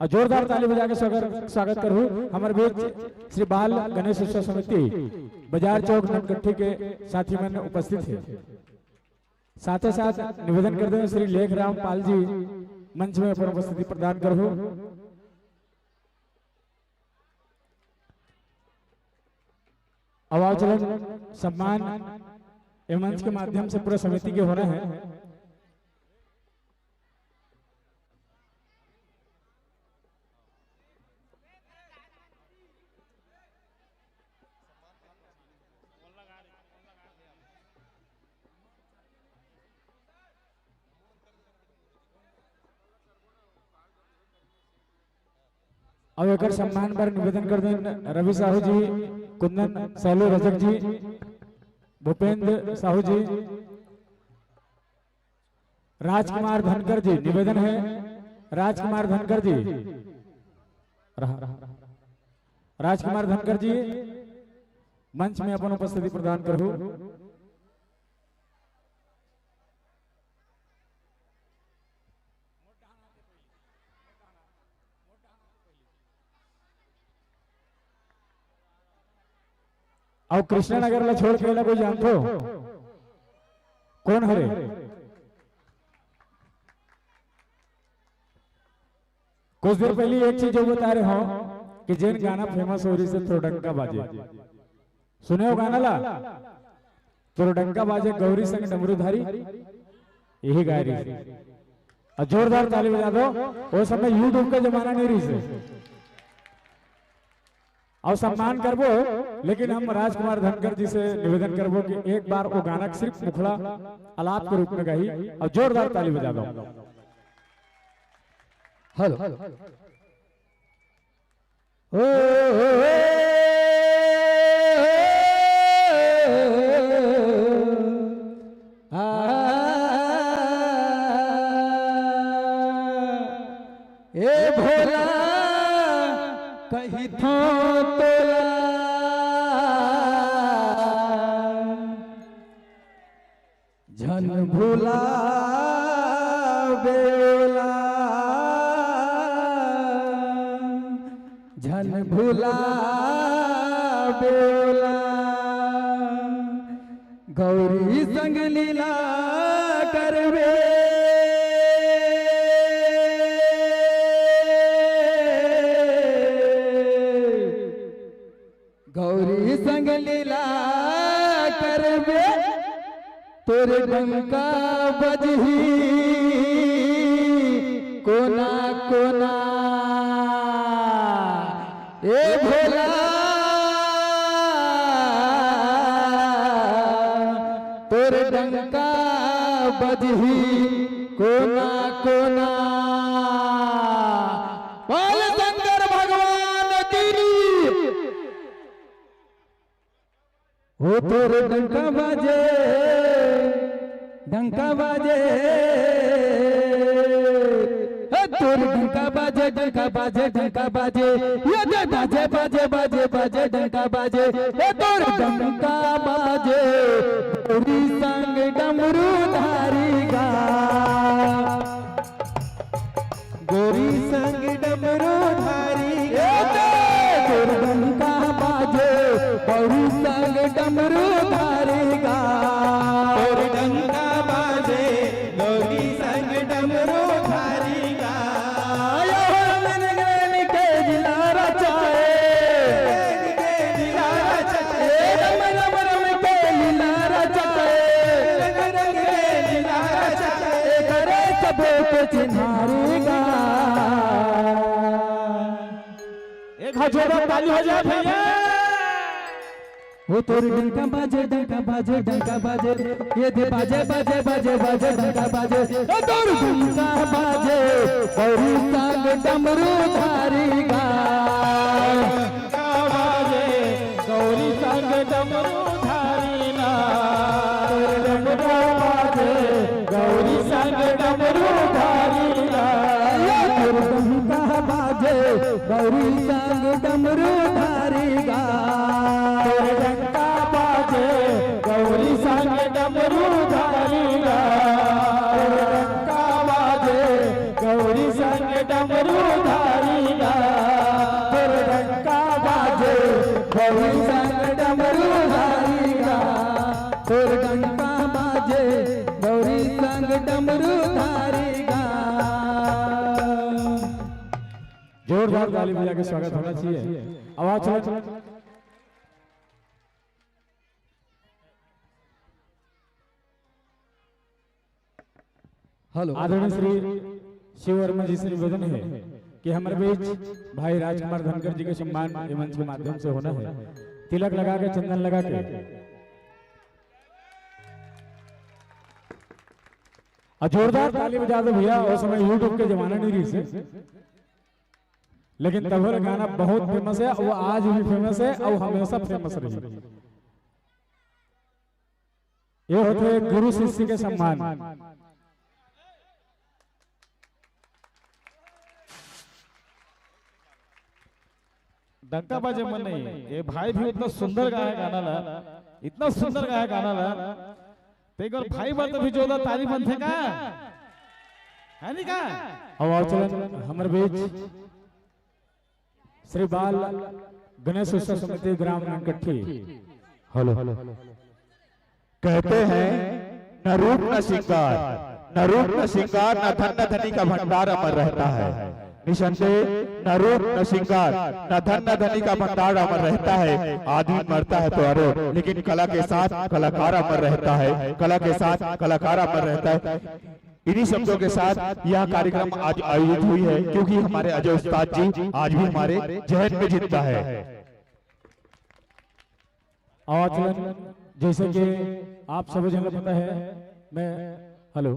और जोरदार ताली बजा के स्वागत करूँ हमारे बीच श्री बाल गणेश उत्सव समिति बाजार चौक ननकट्ठी के साथी मन उपस्थित है। साथ ही साथ निवेदन करते हैं श्री लेखराम पाल जी मंच में अपनी उपस्थिति प्रदान करो। अवाचलन सम्मान ये मंच के माध्यम से पूरे समिति के होना है। अब एक सम्मान पर निवेदन कर दें रवि साहू जी, कुंदन सैलू रजक जी, भूपेंद्र साहू जी, राजकुमार धनकर जी। निवेदन है राजकुमार धनकर जी, राजकुमार धनकर जी मंच में अपन उपस्थिति प्रदान करूं। और कृष्णनगर ला छोड़ के कोई जानते हो कौन हरे? कुछ देर पहले एक चीज जो बता रहे हो कि जिन गाना फेमस हो रही से त्रोडंका बाजे, सुने हो गाना ला? त्रोडंका बाजे गौरी संग डमरूधारी यही गा रही है। और जोरदार ताली बजा दो। वो समय यूट्यूब का जमाना नहीं रही से और सम्मान करबो, लेकिन हम राजकुमार धनकर जी से निवेदन करबो कि एक बार वो गाना सिर्फ मुखड़ा आलाप के रूप में गाई और जोरदार ताली बजा दो। हेलो ए भोला कही थो तोला झन भूला बेला, झन भूला बेला, गौरी संग लीला करवे गौरी संग लीला करवे तोरे डंका बजही कोना कोना। ए भोला तोरे डंका बजही कोना कोना। बोल शंकर भगवान की हो तोरे डंका बाजे, डंका बाजे, तोरे डंका बाजे डंका बाजे डंका बाजे ये दे बाजे बाजे बाजे बाजे डंका बाजे ये तोर डंका बाजे गौरी संग डमरू धारी गा गोरी संग डमरू धारी गा तोर डंका बाजे गौरी संग डमरू धारी गा और डंका बाजे गौरी संग डमरू धारी गा चिन्हारेगा एक हजार ताली हो जाए भैया। वो तोर डंका बाजे ये दे बाजे बाजे बाजे बाजे डंका बाजे ओ तोर डंका बाजे गौरी संग डमरू धारी गा बाजे गौरी संग डमरू धारी ना डंका बाजे गौरी संग डमरू धारी ना तोर डंका बाजे गौरी संग डमरू धारी गा डंका बाजे गौरी संग डमरू धारी गा डंका बाजे गौरी संग डमरू धारी गा डंका बाजे गौरी संग डमरू धारी गा तोर डंका बाजे गौरी संग डमरू धारी गा। जोरदार ताली बजा के स्वागत होना चाहिए। आवाज चलो। हेलो आदरणीय श्री शिव वर्मा जी से निवेदन है कि हमारे बीच भाई राजकुमार धनकर जी के सम्मान ये मंच के माध्यम से होना है। तिलक लगा के चंदन लगा के और जोरदार ताली बजा दो भैया। उस समय यूट्यूब के जमाना नहीं रही से, लेकिन तब गाना बहुत फेमस है, वो आज भी फेमस है और हमेशा फेमस रही। ये होते हैं गुरु शिष्य के सम्मान। डंका बाजे मन नहीं, ये भाई भी उतना सुंदर गाया गाना ला, इतना सुंदर गाया गाना ला, तेगर भाई बात भी जोरदार ताली बन थे का है नहीं का। और चलन हमारे बीच श्री बाल गणेश उत्सव समिति ग्राम ननकट्ठी। हेलो कहते हैं न रूप न श्रृंगार, न रूप न श्रृंगार, न धन न धनी का भंडार अमर रहता है। निसंदेह न रूप न श्रृंगार, न धन न धनी का भंडार अमर रहता है। आदमी मरता है तो अरोड़, लेकिन कला के साथ कलाकार अमर रहता है। कला के साथ कलाकार अमर रहता है। इन्हीं शब्दों के साथ यह कार्यक्रम आज आयोजित हुई है, क्योंकि हमारे अजय उस्ताद जी आज भी हमारे जहन में जिंदा है। और चलन जैसे कि आप सब जन पता है, मैं हेलो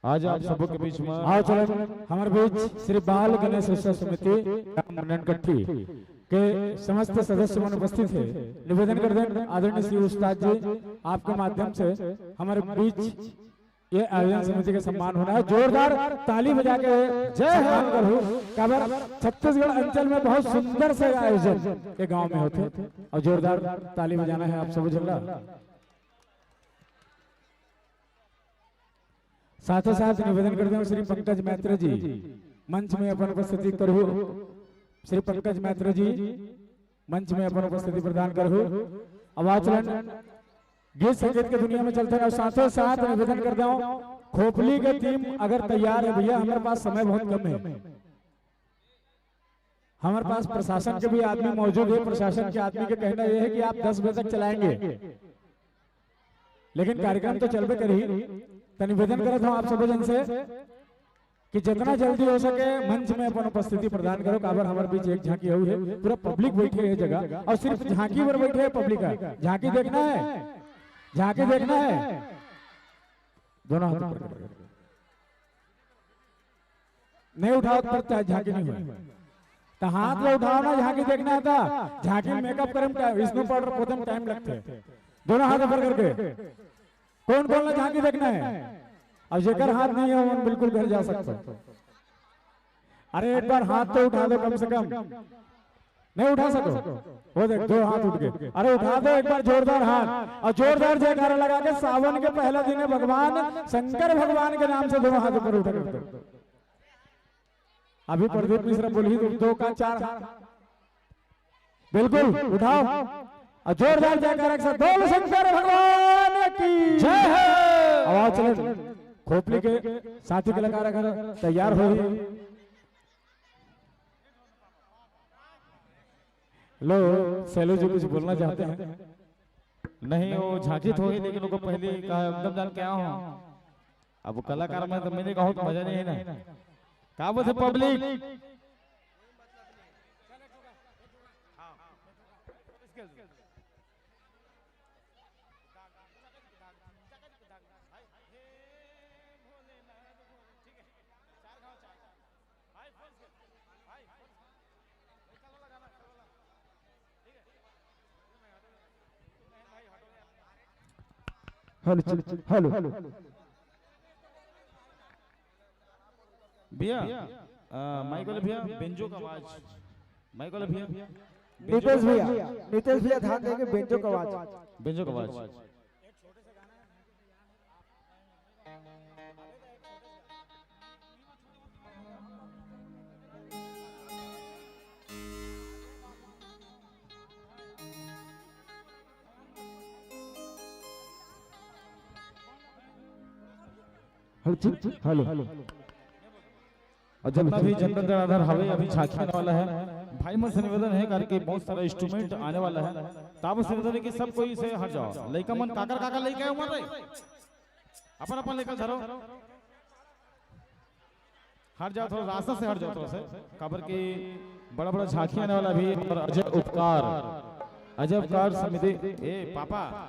आज आप सबों के बीच में आओ चलो हमारे बीच श्री बाल गणेश उत्सव समिति ननकट्ठी के समस्त सदस्य मन उपस्थित है। निवेदन कर दें आदरणीय श्री उस्ताद जी आपके माध्यम से हमारे बीच ये आयोजन समिति का सम्मान होना है। जोरदार ताली बजा के जय राम करो। काबर छत्तीसगढ़ अंचल में बहुत सुंदर से आयोजन के गांव में होते और जोरदार ताली बजाना है आप सब जल्ला। साथ ही साथ निवेदन करते हैं श्री पंकज मैत्र जी मंच में अपन उपस्थिति करो। श्री पंकज मैत्र जी मंच में अपन उपस्थिति प्रदान करो। आवाज गीत संगीत की दुनिया में चलते हैं। और साथ ही साथ निवेदन करता हूँ खोपली की टीम अगर तैयार है भैया, हमारे पास समय बहुत कम है। हमारे पास प्रशासन के भी आदमी मौजूद है। प्रशासन के आदमी का कहना यह है कि आप 10 बजे तक चलाएंगे, लेकिन कार्यक्रम तो चलबे करी। तो निवेदन करता हूँ आप सब जन से कि जितना जल्दी हो सके मंच में अपन उपस्थिति प्रदान करो। काबर हमारे बीच एक झांकी हुई है, पूरा पब्लिक बैठे है जगह और सिर्फ झांकी पर बैठे है पब्लिक का। झांकी देखना है, झांकी देखना है। दोनों हाथ ऊपर नहीं उठाओ तो चाहे झांकी नहीं हुई तो हाथ लो उठाओ ना, झांकी देखना था। झांकी मेकअप करे इसमें पाउडर पोतम टाइम लगते हैं। दोनों हाथ ऊपर करके कौन कौन ना झांकी देखना है। और जेकर हाथ नहीं है वो बिल्कुल घर जा सकता। अरे एक बार हाथ तो उठा दो कम से कम। नहीं उठा सको वो देख दो हाथ उठ गए। अरे उठा दो एक बार जोरदार हाथ और जोरदार जयकारा लगा के सावन के पहला दिन है भगवान शंकर भगवान के नाम से दोनों हाथ ऊपर उठा कर दो। अभी प्रदीप मिश्रा बोली 2 का 4 बिल्कुल उठाओ और जोरदार जयकारा के साथ बोल शंकर भगवान की जय है। आवाज चले खोपड़ी के साथी कलाकार अगर तैयार हो लो। सैलू जी कुछ बोलना चाहते हैं? नहीं वो झांकी तो हुई लेकिन उनको पहले कहा एकदम जान क्या हो। अब वो कलाकार में तो मैंने कहा तो मजा नहीं है ना। क्या बोलते पब्लिक हेलो भैया माइक वाले भैया बेंजो का आवाज माइक वाले भैया नितेश भैया ध्यान देंगे बेंजो का आवाज बेंजो का आवाज। हेलो और जितना भी जनता जनार्दन हवे अभी झांकी आने वाला है। भाई मन से निवेदन है करके बहुत सारा इंस्ट्रूमेंट आने वाला है। ताब से निवेदन है कि सब कोई से हट जाओ। लइका मन काकर काकर लेके आए उमर रे अपन अपन लेकर धरो हट जाओ थोड़ा रास्ता से हट जाओ थोड़ा से काबर की बड़ा बड़ा झांकी आने वाला भी। और अजय उपकार समिति ए पापा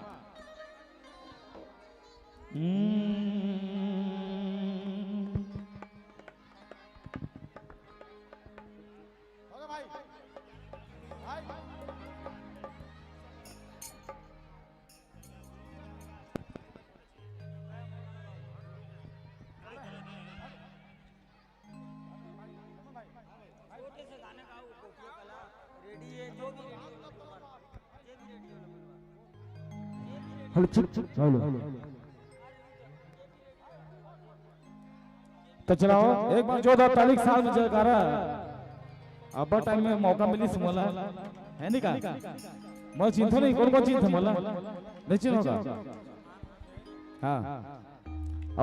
तो चलाओ एक बार जोरदार ताली के साथ जयकारा। अब टाइम में मौका मिली समोला है नहीं का मैं चिंता नहीं कौन चिंता मोला नहीं चिन्ह होगा। हाँ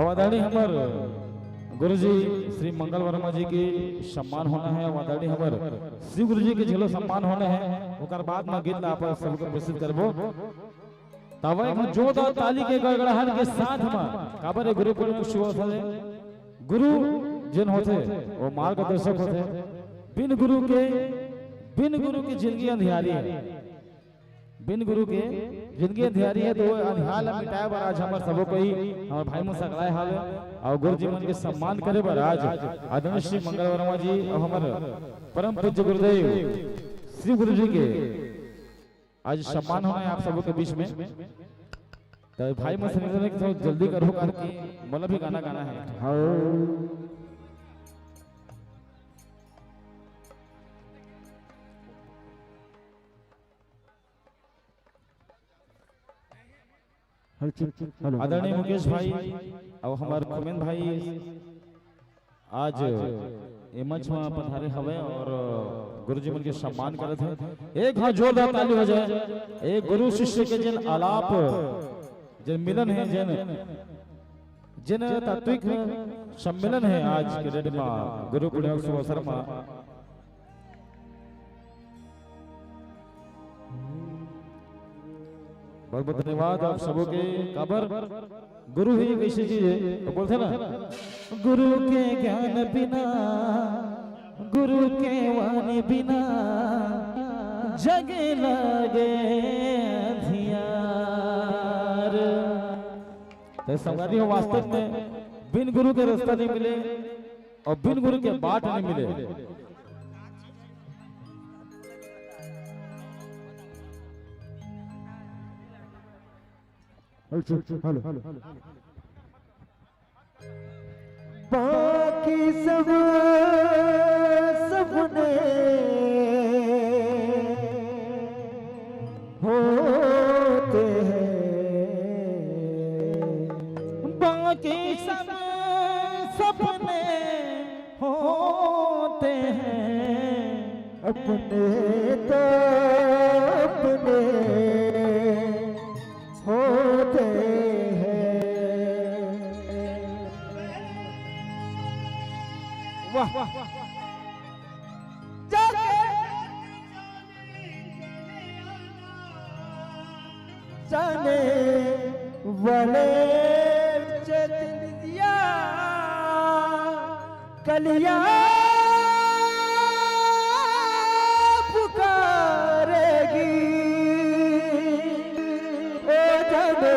आदरणीय हमार गुरुजी श्री मंगल वर्मा जी की सम्मान होना है। आदरणीय हमार श्री गुरुजी के झेलो सम्मान होना है। ओकर बाद में गीत आप सबको प्रसिद्ध करबो तब जोरदार ताली के गड़गड़ाहट के साथ में काबर गुरु पूर्णिमा शुभ होते। गुरु जिन होते वो मार्गदर्शक होते। बिन गुरु के जिंदगी अंधियारी है। बिन गुरु के जिंदगी अंधियारी है तो अंधियार मिटाए बर आज हमार सबो कोई हमार भाई मन सकलाए हाल और गुरु जी मन के सम्मान करे बर आज आदरणीय श्री मंगल वर्मा जी और हमार परम पूज्य गुरुदेव श्री गुरु जी के आज सम्मान होना है आप सबों के बीच में। तो भाई मन से निवेदन है कि थोड़ा जल्दी करो करके मतलब भी गाना गाना है। आदरणीय मुकेश भाई और हमारे कुमेन भाई आज ये मंच में पधारे हवे और गुरुजी मन के सम्मान करत है। एक हाथ जोरदार ताली हो जाए। एक गुरु शिष्य के जिन आलाप जिन मिलन है जिन तात्विक सम्मेलन है आज के डेट में गुरु पूर्णिमा शुभ अवसर में बहुत बहुत धन्यवाद आप सबों के। काबर गुरु ही एक ऐसी चीज है तो बोलते ना गुरु के ज्ञान बिना गुरु के वाणी बिना जगे लगे अंधियार। तो संगाती हो वास्तव में बिन गुरु के रास्ता नहीं मिले और बिन गुरु के बाट नहीं मिले। बाकी सब सपने होते हैं, बाकी सब सपने होते हैं, अपने तो अपने होते हैं। वाह वाह वाह जाने वाले चलिया कलिया पुकारेगी ओ जाने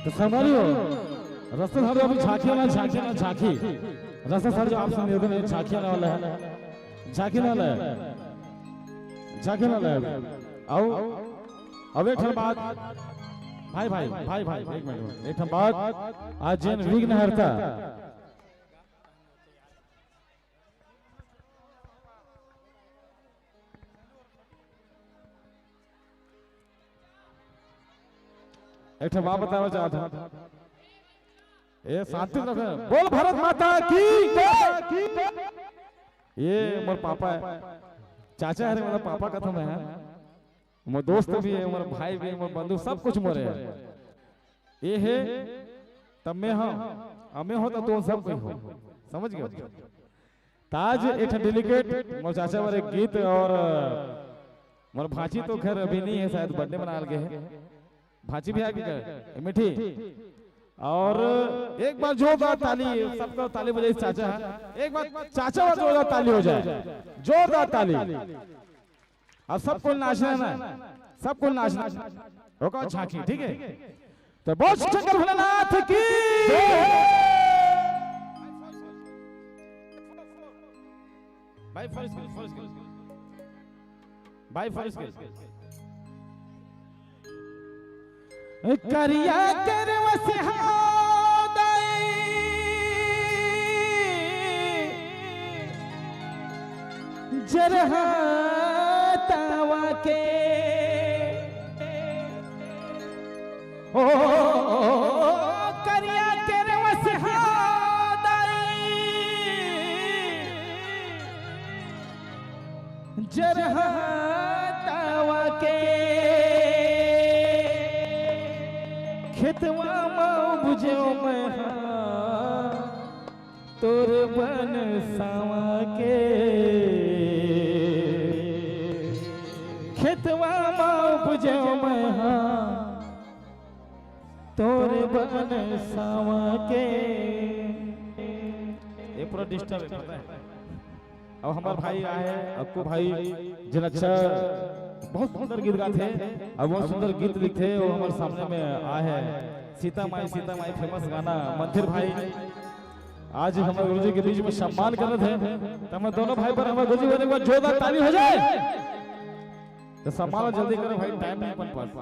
तो संभालियो रास्ता साहब अभी झांकी रास्ता साहब जो आपसे निवेदन है झांकी वाला है, झांकी वाला है। आओ अब एक बात भाई एक मिनट एक बात आज जैन विघ्न हरता एक बात बताना चाहता था। ये शांति रखे, बोल भारत माता की जय। ये मोर पापा है, चाचा है मेरा पापा का तो मैं है, मोर दोस्त भी है, मोर भाई भी है, मोर बंधु सब कुछ मोरे है। ये है तब मैं हाँ हमें हो तो सब कोई हो, समझ गए। ताज एक डेलीकेट मोर चाचा वाले गीत और मोर भाची तो खैर अभी नहीं है, शायद बर्थडे मना गए हैं, भाची भी आगे मीठी। और एक बार जोरदार ताली, सबका ताली बजाई चाचा है, एक बार चाचा और जोरदार ताली हो जाए, जोरदार ताली। अब सबको नाचना है ना, सबको नाचना होगा झांकी, ठीक है। तो बहुत शंकर भोलेनाथ की भाई करिया कर जरहा तावा के ओ करिया कर जरहा तावा के खेतवा माँ बुझे मैं तोर बन सावा के खेतवा माँ बुझे मैं तोर बन सावा के। ये पूरा डिस्टर्ब है पता है। अब हमारे भाई आए, आपको भाई जिन अच्छा बहुत सुंदर गीत गाते हैं, अब बहुत सुंदर गीत लिखते हैं, वो हमारे सामने में आए हैं। सीता माई फेमस गाना मंदिर भाई आज हमारे गुरुजी के बीच में सम्मान कर रहे थे, तो हम दोनों भाई पर हमारे गुरुजी बने एक जोरदार ताली हो जाए। तो सम्मान जल्दी करो भाई, टाइम नहीं बन पाता।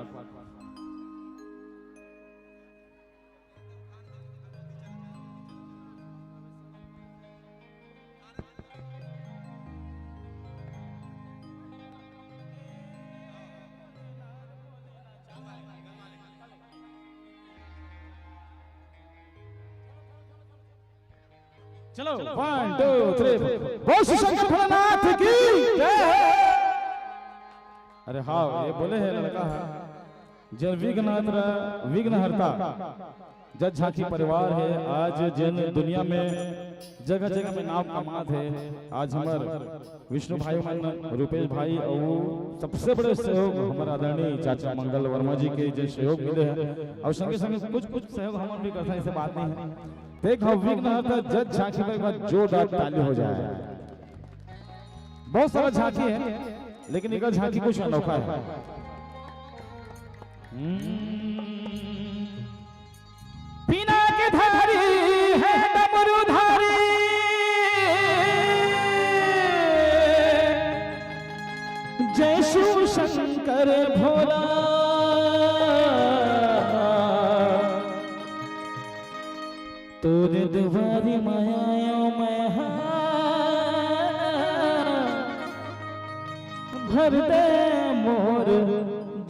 चलो 1 2 3 बोल शंकर भोलेनाथ की जय। अरे हाँ ये बोले है लड़का है जन विघ्न हरता जज झांकी परिवार है। आज जन दुनिया में जगह जगह में नाम कमात है। आज हमार विष्णु भाई मन रुपेश भाई और सबसे बड़े सहयोग हमारे आदरणीय चाचा मंगल वर्मा जी के जो सहयोग मिले हैं, और संगे संगे कुछ सहयोग हम भी करते हैं, ऐसे बात नहीं है। देख विघ्न हरता जज झांकी में एक बार जोरदार ताली हो जाए। बहुत सारा झांकी है, लेकिन इनका झांकी कुछ अनोखा है। बिना के धारी है डमरूधारी, जय शिव शंकर भोला, तोरे दुबारी माया में भर दे मोर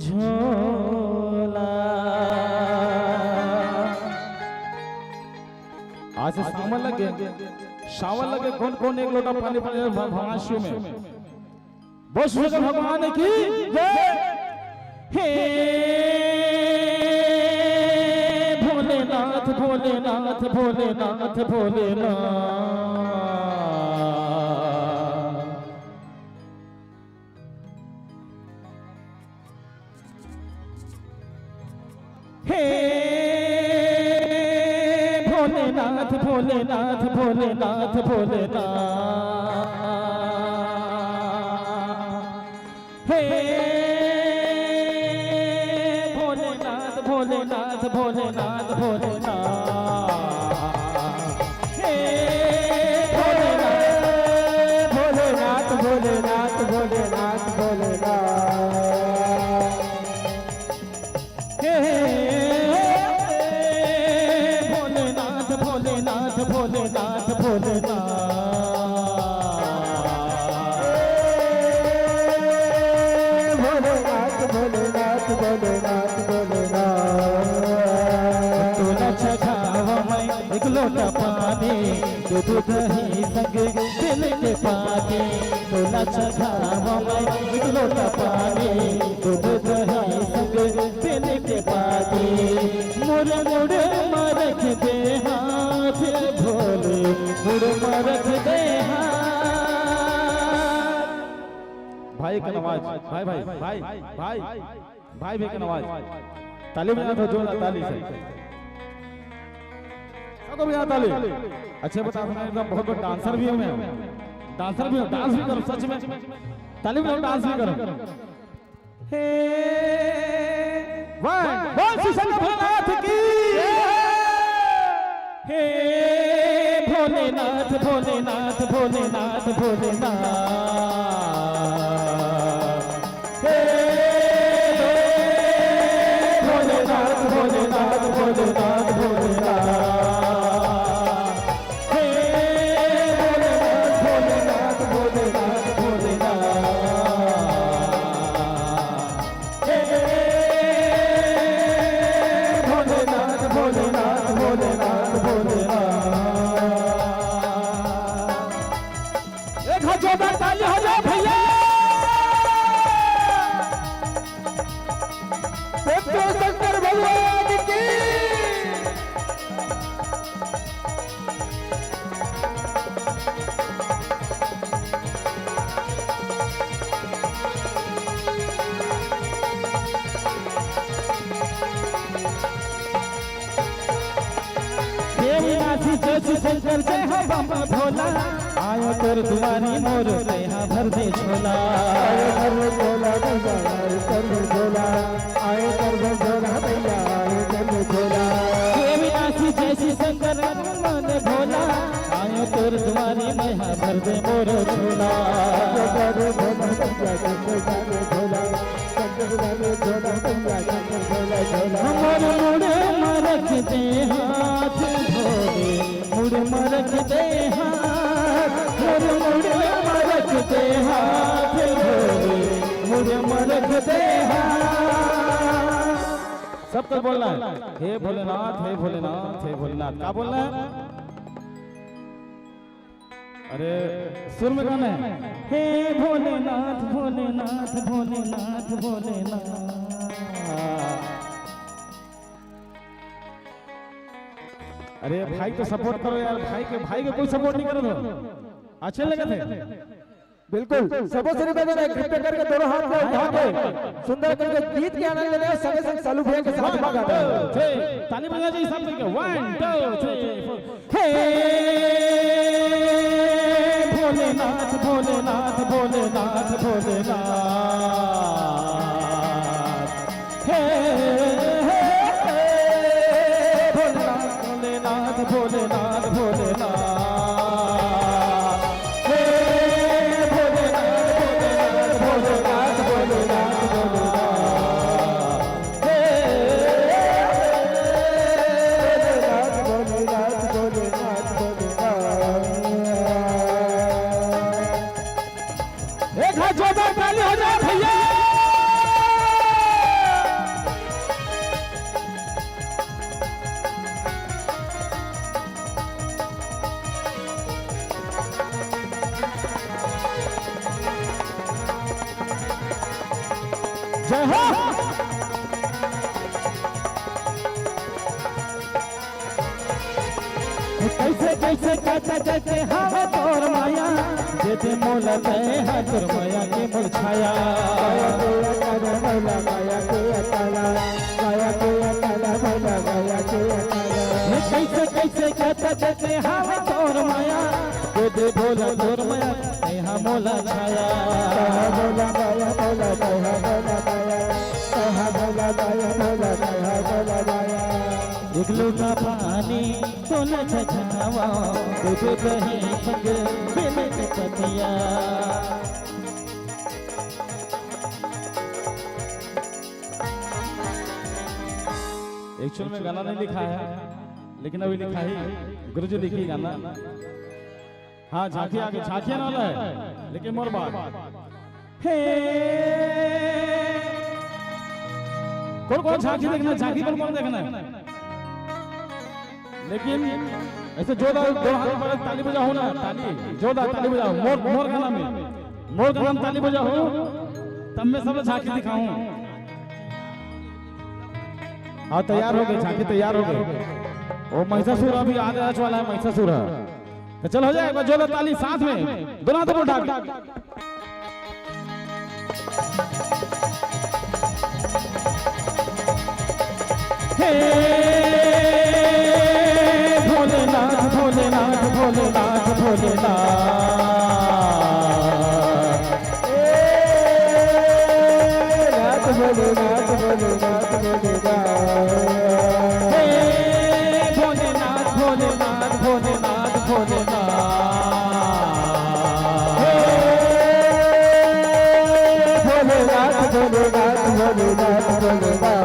झोला। आज से सावन लगे, सावन लगे, कौन कौन एक लोटा पानी पानी भगवान शिव में बस भगवान की जय। हे भोलेनाथ भोलेनाथ भोलेनाथ भोलेनाथ, हे भोलेनाथ भोलेनाथ भोलेनाथ भोलेनाथ, हे भोलेनाथ भोलेनाथ भोलेनाथ भोलेनाथ, हे भोलेनाथ भोलेनाथ भोलेनाथ भोलेनाथ, हे भोलेनाथ भोलेनाथ भोलेनाथ भोलेनाथ, भोलेनाथ भोलेनाथ भोलेनाथ, तोला छकावा मैं एक लोटा पानी, दूध दही संग दिल के पानी, तोला छकावा मैं एक लोटा पानी, दूध दही संग दिल के पानी, मुड़ मुड़ मरख दे हाथ भोले, मुड़ मरख दे हाथ। भाई का नवाज, भाई भाई भाई भाई भाई भी का नवाज, ताली बजा दो जोरदार ताली से, सबको बजा ताली। अच्छे बता मैं एकदम बहुत बड़ा डांसर भी हूं, मैं डांसर भी हूं, डांस भी करूं सच में, ताली बजाओ डांस भी करूं। हे बोल श्री शंकर भोलेनाथ की, हे भोलेनाथ भोलेनाथ भोलेनाथ भोलेनाथ, हे भोलेनाथ भोलेनाथ भोलेनाथ भोलेनाथ, हे भोलेनाथ भोलेनाथ भोलेनाथ, हे भोलेनाथ भोलेनाथ भोलेनाथ भोलेनाथ। एक हजार ताली हो जाओ भैया, शंकर भगवान की। देवनाथी जय शंकर जय हो बाबा भोला, आयो तोर दुआरी मोर कहा भर दे झोला, आयो कर झोला भैया, आयो कर झोला, आयो कर झोला भैया, आयो कर झोला। देवनाथी जय शंकर मन भोला, आयो तोर दुआरी में भर दे मोर झोला, आयो कर झोला भैया, शंकर झोला, शंकर झोला भैया, शंकर झोला झोला। मोर मुड़ मरख दे हाथ भोले, मुड़ मरख दे हाथ, मुड़ मुड़ मरख दे हाथ भोले, मुड़ मरख दे हाथ। सबको बोलना है हे भोलेनाथ हे भोलेनाथ हे भोलेनाथ। क्या बोलना है? अरे सुर में गाना है, हे भोलेनाथ भोलेनाथ भोलेनाथ भोलेनाथ। अरे भाई तो सपोर्ट करो यार, भाई के कोई सपोर्ट नहीं करो तो अच्छे लगे थे। बिल्कुल सबको सिर्फ बजाना है, कृपया करके दोनों हाथ को उठा के सुंदर करके गीत के आनंद लेने संगे संग सालू भैया के साथ गाना है। ताली बजा जी सब मिलकर 1 2 3 4। हे भोलेनाथ भोलेनाथ भोलेनाथ भोलेनाथ हे भोलेनाथ भोलेनाथ भोलेनाथ भोलेनाथ हे भोलेनाथ भोलेनाथ भोलेनाथ भोलेनाथ हे भोलेनाथ भोलेनाथ भोलेनाथ। एक हाथ जोरदार ताली हो जाए भैया। जय हो। कैसे कैसे कहते कहते हवा तोर माया देते मोला गए है तोर माया की मुरछाया कैसे कैसे कहते कहते हवा तोर माया देते बोला तोर माया यहाँ मोला छाया बोला माया बोला बोला बोला माया बोला माया बोला माया बोला माया एक लोटा पानी तोला छछावा तुझे कहीं संग बिन पतिया। एक्चुअल में गाना नहीं लिखा है लेकिन अभी लिखा ही गुरुजी लिखी गाना। हाँ झांकी आगे झांकी ना है लेकिन मोर बात हे कौन कौन झांकी देखना झांकी कौन कौन देखना है लेकिन ऐसे जोरदार दो हाथ पर ताली बजाओ ना ताली जोरदार ताली बजाओ मोर मोर गाना में मोर गाना में ताली बजाओ तब मैं सब झांकी दिखाऊं। हाँ तैयार हो गए झांकी तैयार हो गए। वो महिषासुर अभी आने वाला है महिषासुर तो चल हो जाएगा जोरदार ताली साथ में दोनों हाथों उठा हे भोलेनाथ भोलेनाथ भोलेनाथ भोलेनाथ नाथ भोलेनाथ भोलेनाथ भोलेनाथ हे भोलेनाथ भोलेनाथ भोलेनाथ भोलेनाथ हे भोलेनाथ भोलेनाथ भोलेनाथ भोलेनाथ।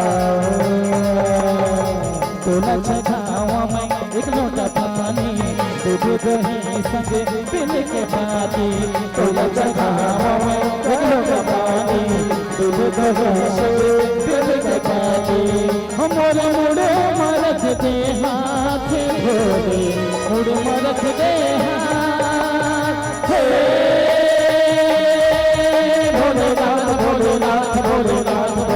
तोला छछावा में एक लोटा पानी तुझे कहीं संग बिन के पाती तोला छछावा में एक लोटा पानी तुझे कहीं संग बिन के पाती हमारे मुड़े मरख दे हाथ भोले मुड़ मरख दे हाथ हे भोलेनाथ भोलेनाथ भोलेनाथ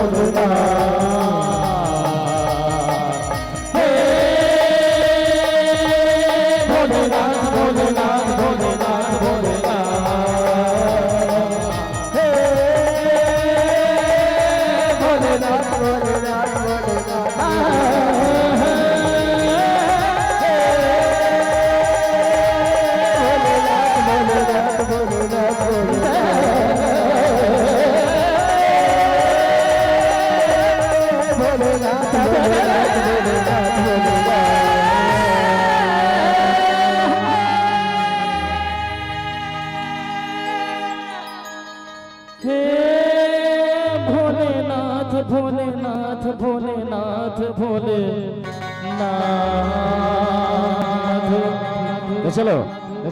भोलेनाथ भोलेनाथ भोलेनाथ भोलेनाथ। तो चलो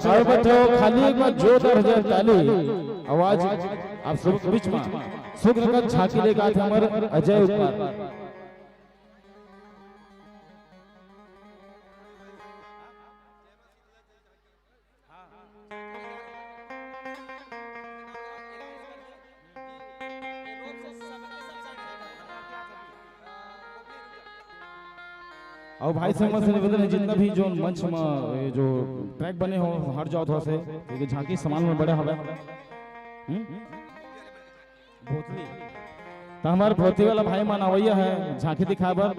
सारे बच्चों खाली एक बार जोरदार हो जाए ताली आवाज आप सब के बीच में सुख लगत झांकी लेकर आते हमारे अजय ऊपर और भाई से मत निवेदन है जितना भी जो मंच में जो ट्रैक बने हो हर जाओ थोड़ा से क्योंकि झांकी सामान में बड़े हवे भोतली तो हमारे भोती वाला भाई मान आवैया है झांकी दिखाबर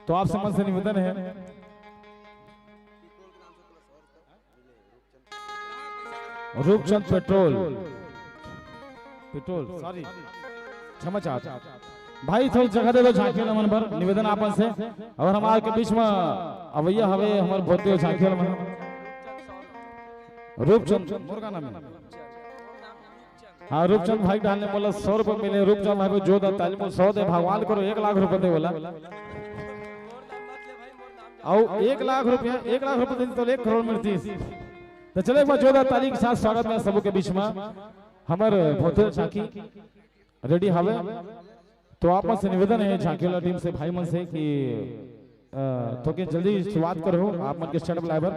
तो आप समझ से निवेदन है रूपचंद पेट्रोल सॉरी क्षमा चाहता भाई, थोड़ी जगह दे दो झांकी वाला मन पर निवेदन आपन से। और हमारे के बीच में अवैया हवे हमारे भोते झांकी वाला मन रूपचंद मुर्गा नाम है। हाँ रूपचंद भाई डालने बोला 100 रुपए मिले। रूपचंद भाई को जो दा ताली में 100 दे, भगवान करो 1 लाख रुपए दे बोला। और 1 लाख रुपया 1 लाख रुपए तो 1 करोड़ मिलती। तो चले एक बार जोरदार ताली के साथ स्वागत में सबके बीच में हमारे भोते झांकी रेडी हवे। तो आप मन से निवेदन है झांकी वाला टीम से भाई मन से कि तो के जल्दी शुरुआत करो आप मन के स्टैंड लाइवर।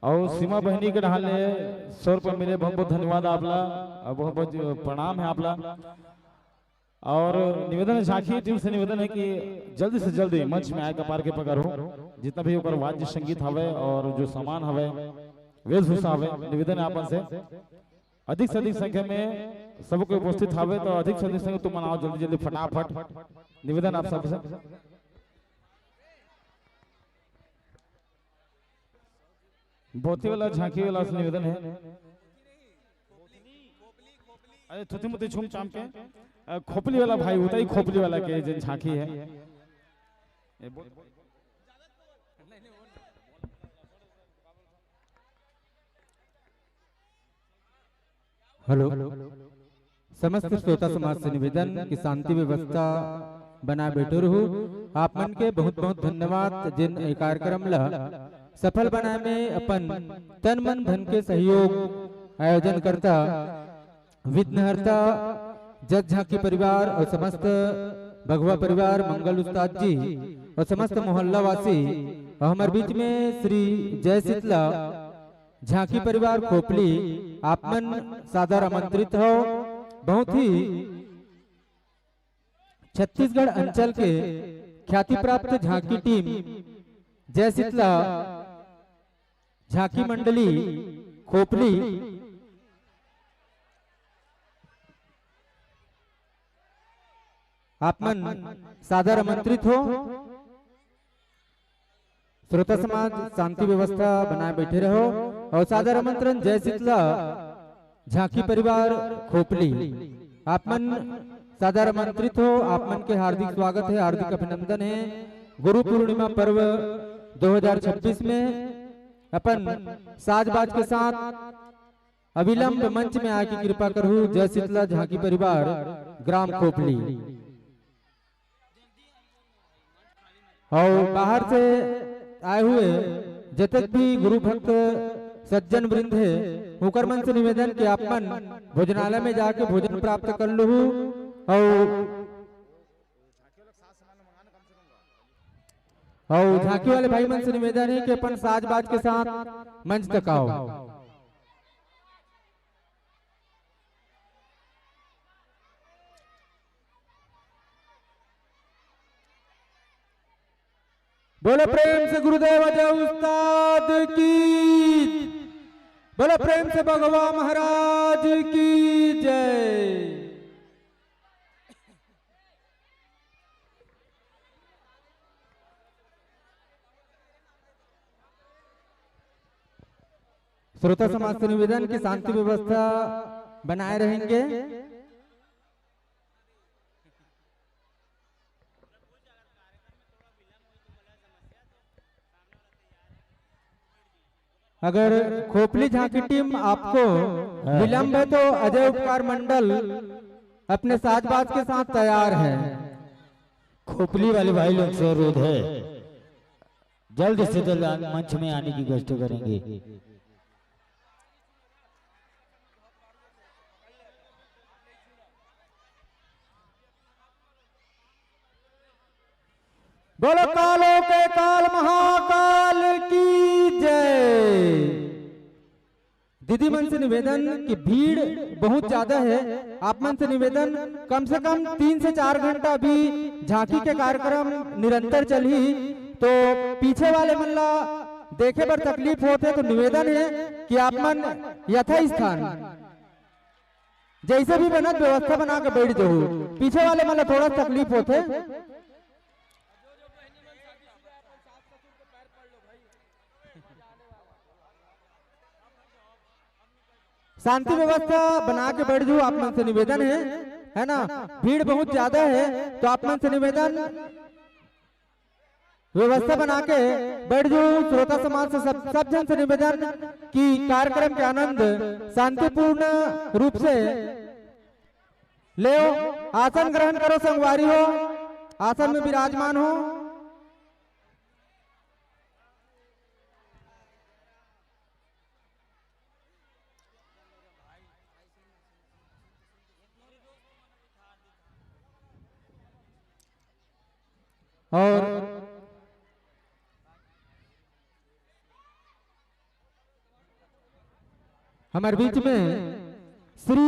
और सीमा बहनी के ढाल 100 रुपए मिले, बहुत बहुत धन्यवाद आपला और बहुत बहुत प्रणाम है आपला। और निवेदन है झांकी टीम से निवेदन है कि जल्दी से जल्दी मंच में आए कपार के पकड़ हो, जितना भी ऊपर वाद्य संगीत हवे और जो सामान हवे वेशभूषा हवे, निवेदन है आपन से अधिक से अधिक संख्या में सबको उपस्थित हवे। तो अधिक से अधिक संख्या तुम मनाओ जल्दी जल्दी फटाफट, निवेदन आप सबसे। बोती वाला झांकी वाला से निवेदन है, अरे थुथी मुथी छुम चाम के खोपली वाला भाई होता ही खोपली वाला के जिन झांकी है। हेलो, समस्त श्रोता समाज से निवेदन की शांति व्यवस्था बना बैठे रहू। आप मन के बहुत बहुत धन्यवाद जिन ए कार्यक्रम ला सफल बनाए में अपन तन मन धन के सहयोग आयोजन करता विघ्नहर्ता जज झांकी परिवार और समस्त भगवा परिवार, मंगल उस्ताद जी और समस्त मोहल्ला वासी और हमारे बीच में श्री जय शीतला झांकी परिवार खोपली आप मन सादर आमंत्रित हो। बहुत ही छत्तीसगढ़ अंचल के ख्याति प्राप्त झांकी टीम जय शीतला झांकी मंडली खोपली आप मन सादर आमंत्रित हो। श्रोता समाज शांति व्यवस्था बनाए बैठे रहो और सादर आमंत्रण जय शीतला झांकी परिवार खोपली आप मन सादर आमंत्रित हो। आप मन के हार्दिक स्वागत है, हार्दिक अभिनंदन है। गुरु पूर्णिमा पर्व 2026 में अपन साजबाज के साथ अविलंब मंच में आके कृपा करूं जय शीतला झांकी परिवार ग्राम खोपली। और बाहर से आए हुए जतक भी गुरु भक्त सज्जन वृंद है होकर मन से निवेदन कि आप मन भोजनालय में जाके भोजन प्राप्त कर लो। और झांकी वाले भाई मन से निवेदन है कि अपन साजबाज के साथ मंच तक आओ। बोलो प्रेम से गुरुदेव अजय उस्ताद की, बोलो प्रेम से भगवा महाराज की जय। श्रोता समाज से निवेदन की शांति व्यवस्था बनाए रहेंगे। अगर खोपली झांकी टीम आपको विलंब है तो अजय उपकार मंडल अपने साजबाज के साथ तैयार है। खोपली वाले भाई लोग से अनुरोध है जल्द से जल्द मंच में आने की कोशिश करेंगे। बोलो कालों के काल महाकाल की जय। दीदी मन से निवेदन कि भीड़ बहुत ज्यादा है। आप मन से निवेदन कम से कम 3 से 4 घंटा भी झांकी के कार्यक्रम निरंतर चली तो पीछे वाले मल्ला देखे पर तकलीफ होते तो निवेदन है कि आप मन यथा स्थान जैसे भी बनत व्यवस्था बना के बैठ जाओ। पीछे वाले मल्ला थोड़ा तकलीफ होते। शांति व्यवस्था बना के बैठ जाओ, आप मन से निवेदन है ना। भीड़ बहुत ज्यादा है तो आप मन से निवेदन व्यवस्था बना के बैठ जाओ। श्रोता समाज से सब जन से निवेदन कि कार्यक्रम के आनंद शांतिपूर्ण रूप से ले। आसन ग्रहण करो, संगवारी हो, आसन में विराजमान हो। और हमारे बीच में श्री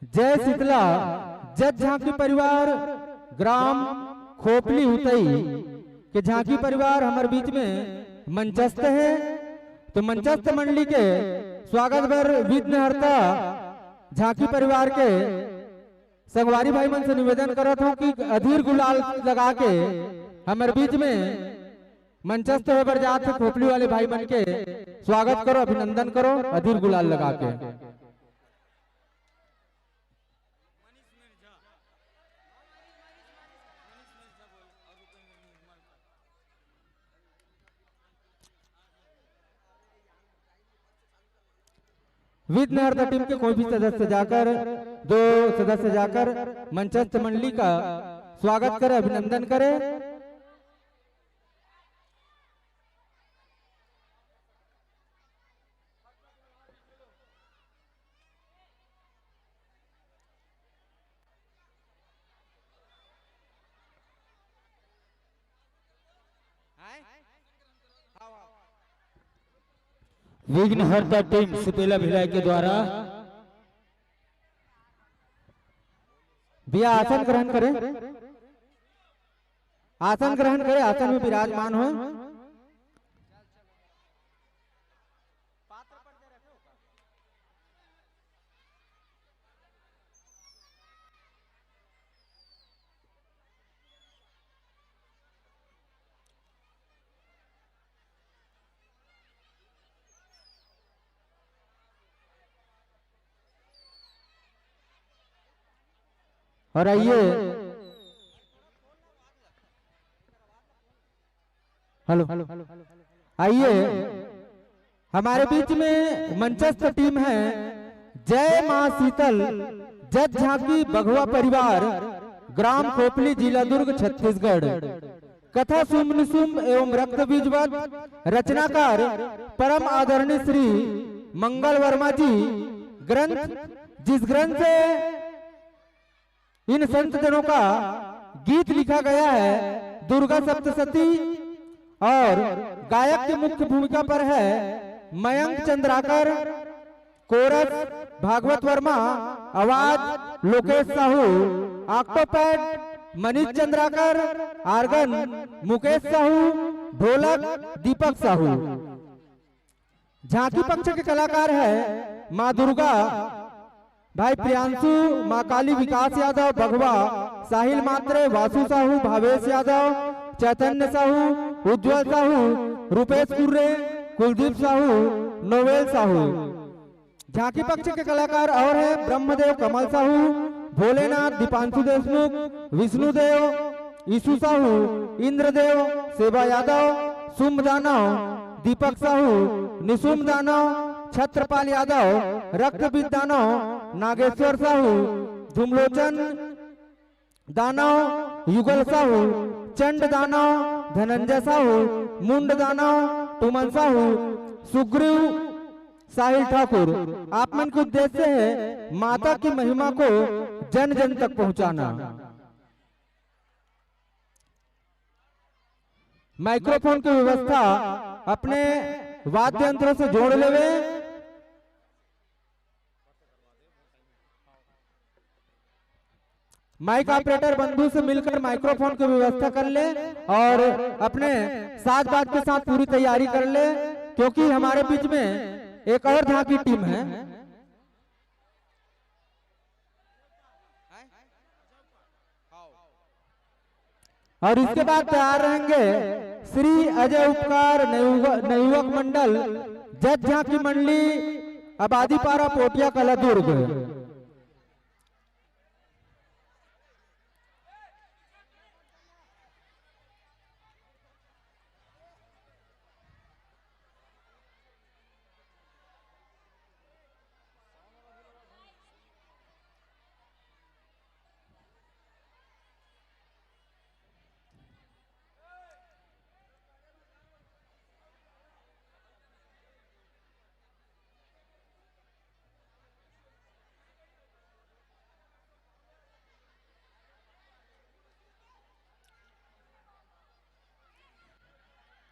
जय शीतला जज झांकी परिवार ग्राम खोपली उतई के झांकी परिवार हमारे बीच में मंचस्थ है। तो मंचस्थ मंडली के स्वागत पर विघ्नहर्ता झांकी परिवार के संगवारी भाई मन से निवेदन करत हूं कि अधीर गुलाल लगा के हमारे बीच में मंचस्थ होकर जात खोपली वाले भाई मन के स्वागत करो, अभिनंदन करो अधीर गुलाल लगा के। विघ्नहर्ता टीम के कोई भी सदस्य जाकर, 2 सदस्य जाकर मंचस्थ मंडली का स्वागत करे, अभिनंदन करे। विघ्नहर्ता टीम सुपेला भिलाई के द्वारा भैया आसन ग्रहण करें, आसन ग्रहण करें, आसन में विराजमान हो। और आइए हेलो आइए हमारे बीच में मंचस्थ टीम है जय मां शीतल जज झांकी बघवा परिवार ग्राम खोपली जिला दुर्ग छत्तीसगढ़। कथा सुम निसुम एवं रक्त बीजवत रचनाकार परम आदरणीय श्री मंगल वर्मा जी। ग्रंथ जिस ग्रंथ से इन संत जनों का गीत लिखा गया है दुर्गा सप्तशती, और गायक की मुख्य भूमिका पर है मयंक चंद्राकर, कोरस भागवत वर्मा, आवाज लोकेश साहू, ऑक्टोपैड मनीष चंद्राकर, आर्गन मुकेश साहू, ढोलक दीपक साहू। झांकी पक्ष के कलाकार है माँ दुर्गा भाई प्रियांशु, माँ काली विकास यादव बघवा, साहिल मात्रे, वासु साहू, भावेश यादव, चैतन्य साहू, उज्जवल साहू, रुपेश कुर्रे, कुलदीप साहू, नोवेल साहू। झांकी पक्ष के कलाकार और है ब्रह्मदेव कमल साहू, भोलेनाथ दीपांशु देशमुख, विष्णुदेव, ईशु साहू, इंद्रदेव, सेवा यादव, सुम दानव, दीपक साहू, निसुम दानव, छत्रपाल यादव, रक्तबीज दानव, नागेश्वर साहू, धूमलोचन दानव, युगल साहू, चंड दानव, धनंजय साहू, मुंड दानव, तुमन साहू, सुग्रीव, साहिल ठाकुर। आप मन के उद्देश्य है माता की महिमा को जन जन तक पहुंचाना। माइक्रोफोन की व्यवस्था अपने वाद्य यंत्रों से जोड़ लेवे। माइक ऑपरेटर बंधु से मिलकर माइक्रोफोन की व्यवस्था कर ले और अपने साथ बात के साथ पूरी तैयारी कर ले, क्योंकि हमारे बीच में एक और झांकी टीम है। और इसके बाद तैयार रहेंगे श्री अजय उपकार नवयुवक मंडल जज झांकी मंडली आबादीपारा पोटिया कला दुर्ग।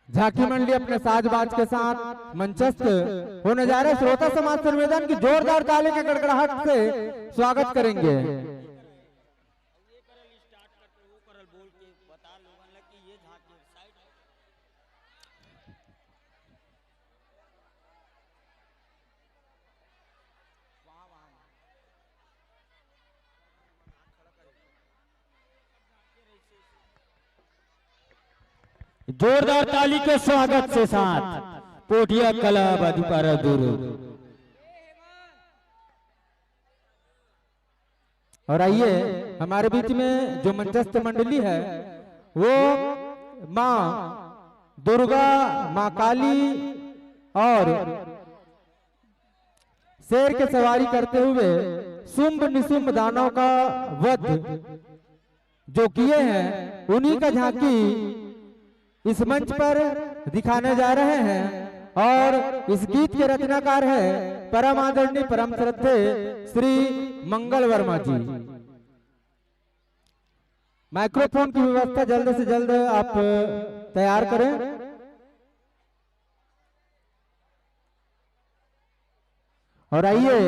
झांकी मंडली अपने साजबाज के साथ मंचस्थ होने जा रहे श्रोता समाज से निवेदन की जोरदार ताली के गड़गड़ाहट से स्वागत करेंगे। जोरदार ताली के स्वागत से साथ पोटिया कला आबादीपारा दुर्ग। और आइए हमारे बीच में जो मंचस्थ मंडली है वो माँ दुर्गा, माँ काली और शेर के सवारी करते हुए शुंभ निशुंभ दानव का वध जो किए हैं उन्हीं का झांकी इस मंच पर दिखाने जा रहे हैं। और इस गीत के रचनाकार है परम आदरणीय परम श्रद्धे श्री मंगल वर्मा जी। माइक्रोफोन की व्यवस्था जल्द से जल्द आप तैयार करें। और आइए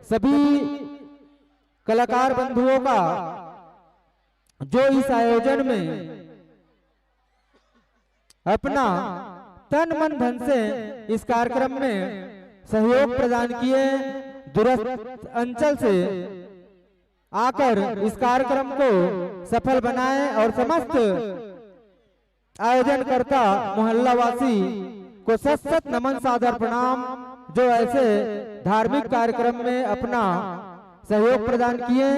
सभी कलाकार बंधुओं का जो इस आयोजन में अपना तन मन धन से इस कार्यक्रम में सहयोग प्रदान किए, दूरस्थ अंचल से आकर इस कार्यक्रम को सफल बनाए और समस्त आयोजनकर्ता मोहल्लावासी को सत सत नमन सादर प्रणाम जो ऐसे धार्मिक कार्यक्रम में अपना सहयोग प्रदान किए।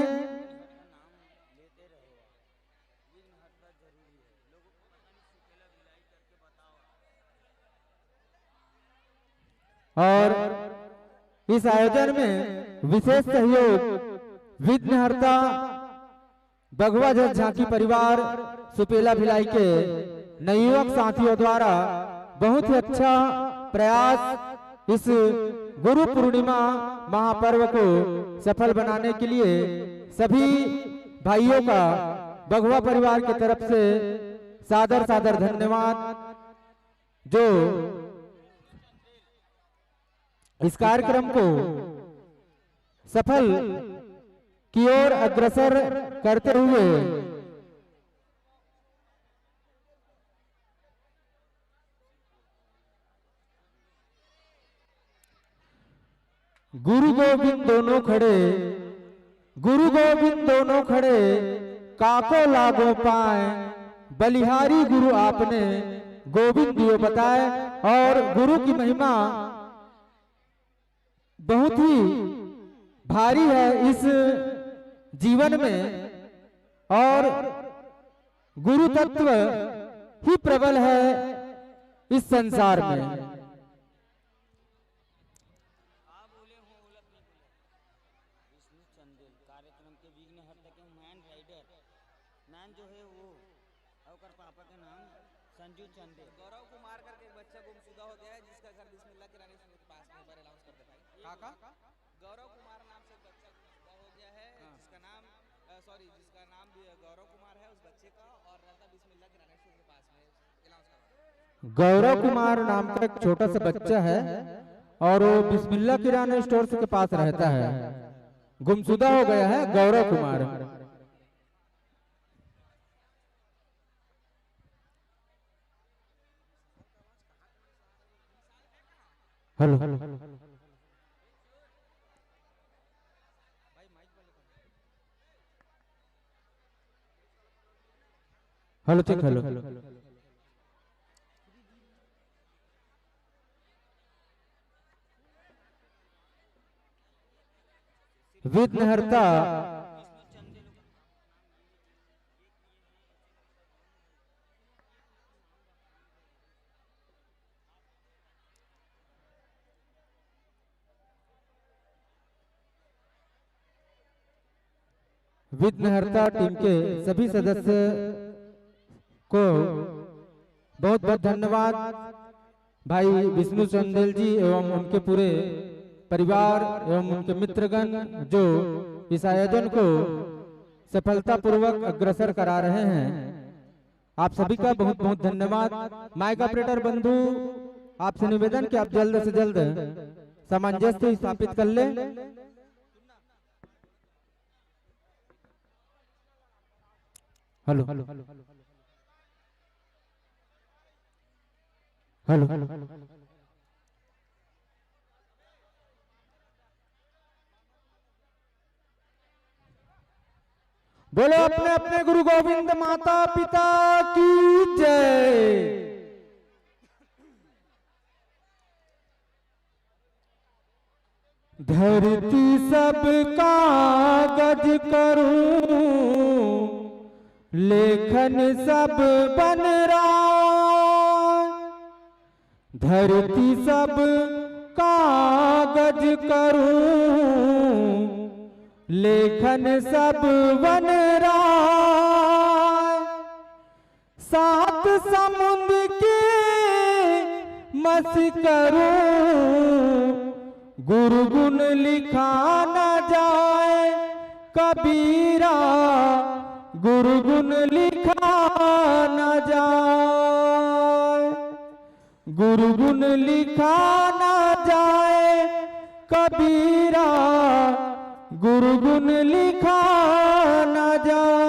और इस आयोजन में विशेष सहयोग विघ्नहर्ता भगवा जल झांकी परिवार सुपेला भिलाई के नवयुवक साथियों द्वारा बहुत ही अच्छा प्रयास इस गुरु पूर्णिमा महापर्व को सफल बनाने के लिए सभी भाइयों का भगवा परिवार की तरफ से सादर सादर धन्यवाद। जो इस कार्यक्रम को सफल की ओर अग्रसर करते हुए गुरु गोविंद दोनों खड़े, गुरु गोविंद दोनों खड़े, काको लागो पाए, बलिहारी गुरु आपने गोविंद दियो बताए। और गुरु की महिमा बहुत ही भारी है इस जीवन में और गुरु तत्व ही प्रबल है इस संसार में। गौरव कुमार करके एक बच्चा गुमशुदा हो गया है जिसका घर बिस्मिल्लाह किराने स्टोर के पास में एक बार अनाउंस कर देता है। काका गौरव कुमार नाम से एक बच्चा गुमशुदा हो गया है जिसका नाम जिसका नाम भी गौरव कुमार है उस बच्चे का और रहता बिस्मिल्लाह किराने स्टोर के पास में अनाउंस कर। गौरव कुमार नाम का एक छोटा सा बच्चा है और वो बिस्मिल्लाह किराना स्टोर के पास रहता है, गुमशुदा हो गया है Gaurav Kumar. Hello hello check hello Vighnaharta Vighnaharta team के सभी सदस्य को बहुत बहुत धन्यवाद। भाई विष्णु चंदेल जी एवं उनके पूरे परिवार एवं उनके मित्रगण जो इस आयोजन को सफलतापूर्वक अग्रसर करा रहे हैं, आप सभी का बहुत बहुत धन्यवाद। माइक ऑपरेटर बंधु, आपसे निवेदन कि आप जल्द से जल्द सामंजस्य स्थापित कर ले। हेलो हेलो बोलो अपने अपने गुरु गोविंद माता पिता की जय। धरती सब कागज करूं, लेखन सब बन रहा। धरती सब कागज करूं, लेखन सब बन रहा। सात समुद्र के मस करूं, गुरु गुण लिखा न जाए कबीरा, गुरु गुण लिखा न जाए। गुरु गुण लिखा न जाए कबीरा, गुरु गुण लिखा न जाए।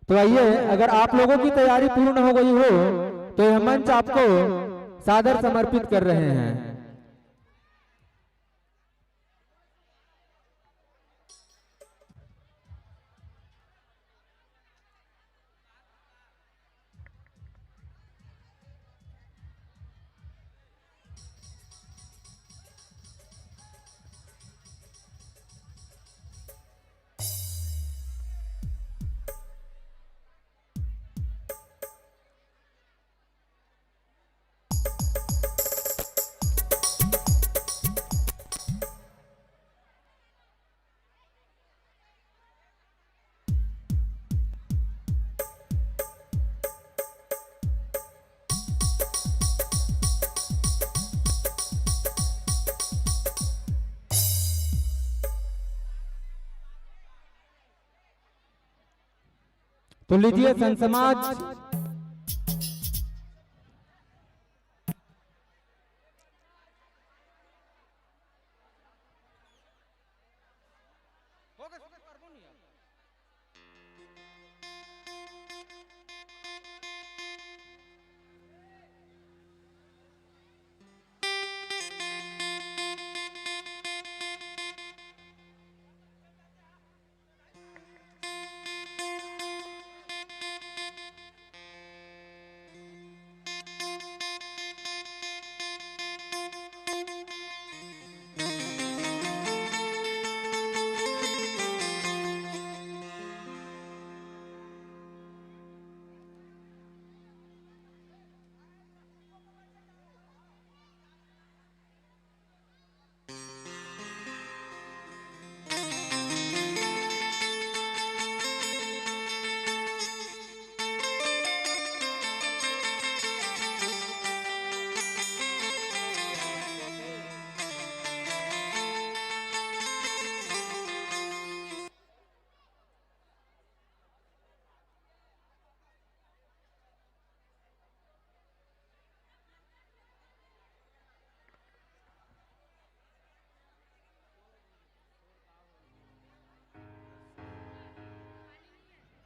तो आइए, अगर आप लोगों की तैयारी पूर्ण हो गई हो तो यह मंच आपको सादर समर्पित कर रहे हैं। तो लीजिए संत समाज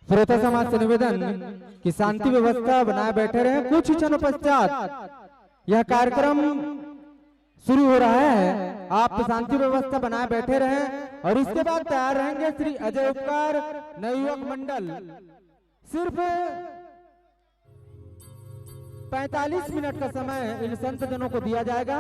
श्रोता समाज से निवेदन कि शांति व्यवस्था बनाए बैठे रहे। कुछ क्षणों पश्चात यह कार्यक्रम शुरू हो रहा है, आप शांति व्यवस्था बनाए बैठे रहे और इसके बाद तैयार रहेंगे श्री अजय उपकार नवयुवक मंडल। सिर्फ 45 मिनट का समय इन संत जनों को दिया जाएगा।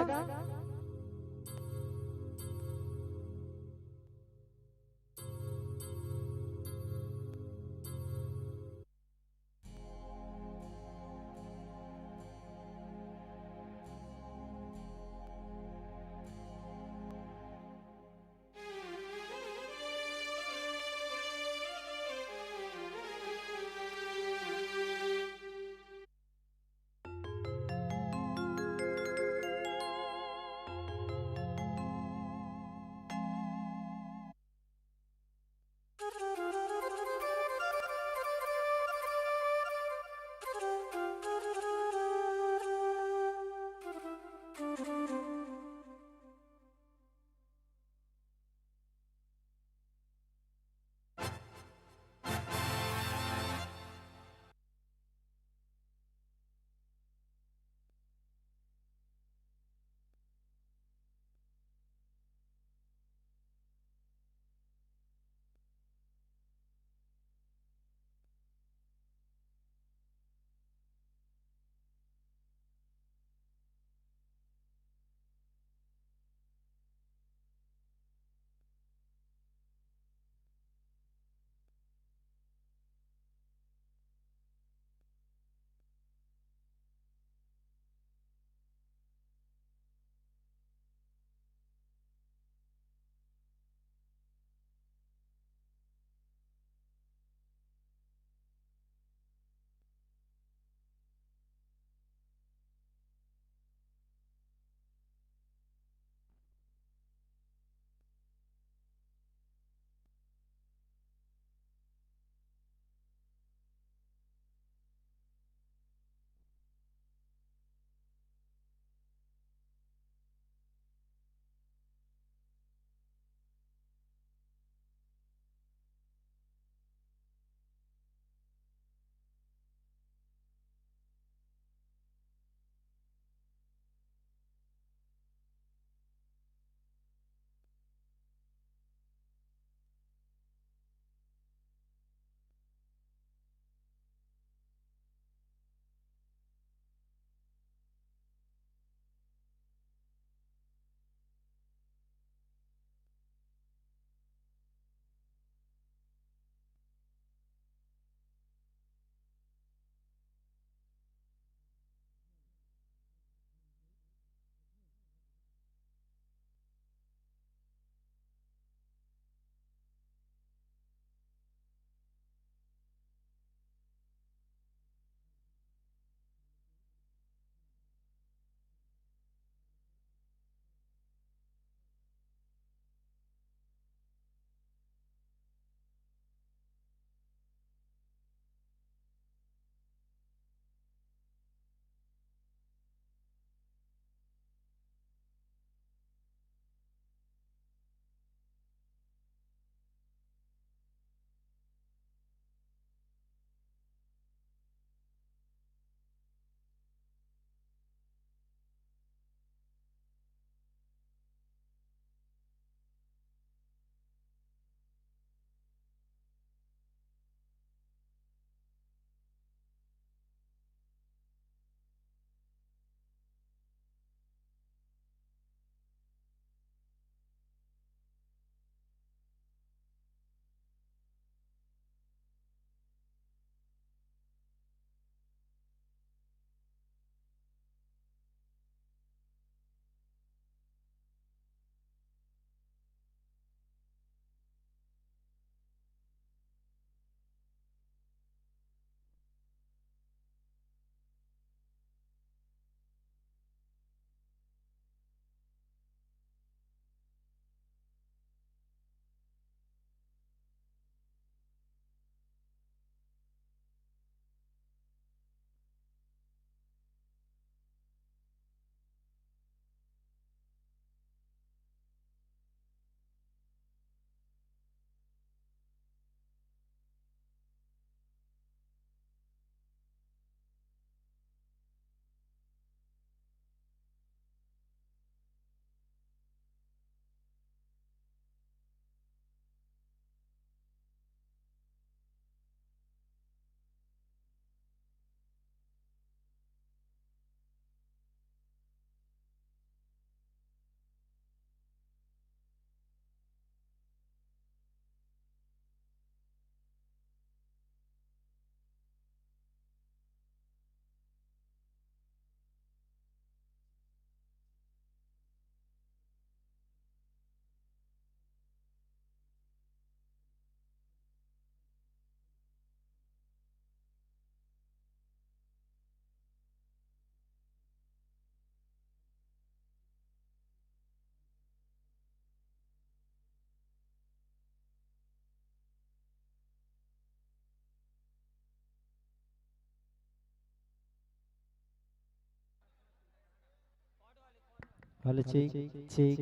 Hello check check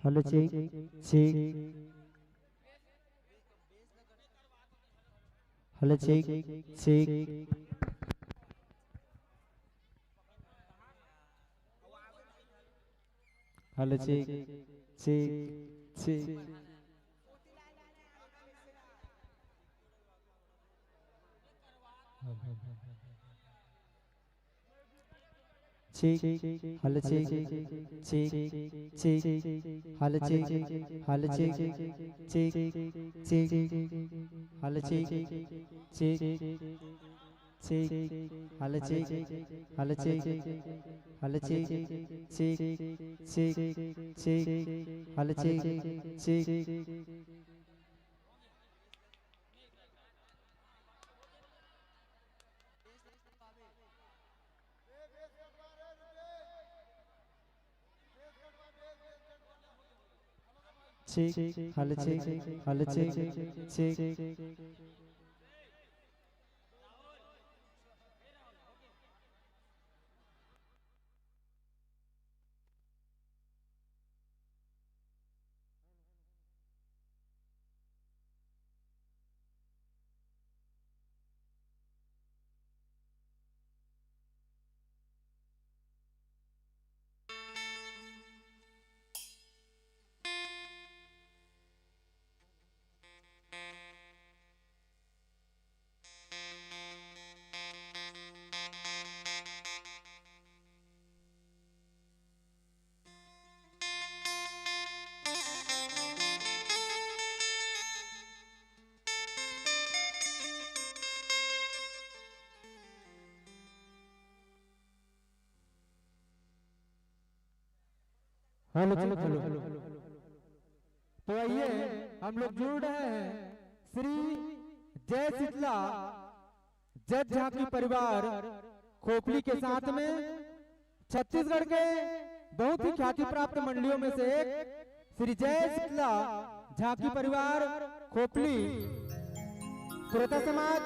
hello check check hello check check hello check check check check hello check check check hello check hello check check check hello check check check hello check hello check hello check check check check hello check check check hello check hello check check hello hello तो आइए हम लोग जुड़ रहे हैं श्री जय शीतला जज झांकी परिवार खोपली के साथ में छत्तीसगढ़ के बहुत ही ख्याति प्राप्त मंडलियों में से एक श्री जय शीतला झांकी परिवार खोपली श्रोता समाज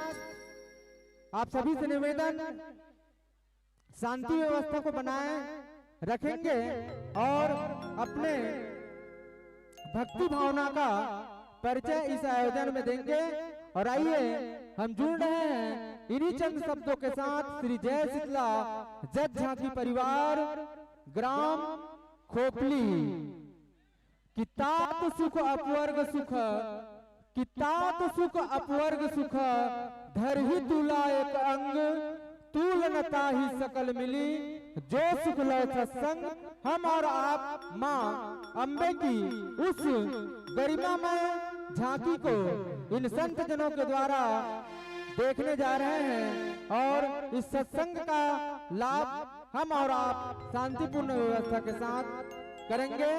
आप सभी से निवेदन शांति व्यवस्था को बनाए रखेंगे और अपने भक्ति भावना का परिचय इस आयोजन में देंगे। और आइए हम जुड़ रहे हैं इन्हीं चंद शब्दों के साथ श्री जय शीतला जज झांकी परिवार ग्राम खोपली। कितात सुख अपवर्ग सुख कितात सुख अपवर्ग सुख धरहि तुला एक अंग तुलनता ही सकल मिली जो सुख लय सत्संग। हम और आप माँ अम्बे की उस गरिमा में झांकी को इन संत जनों के द्वारा देखने जा रहे हैं और इस सत्संग का लाभ हम और आप शांतिपूर्ण व्यवस्था के साथ करेंगे।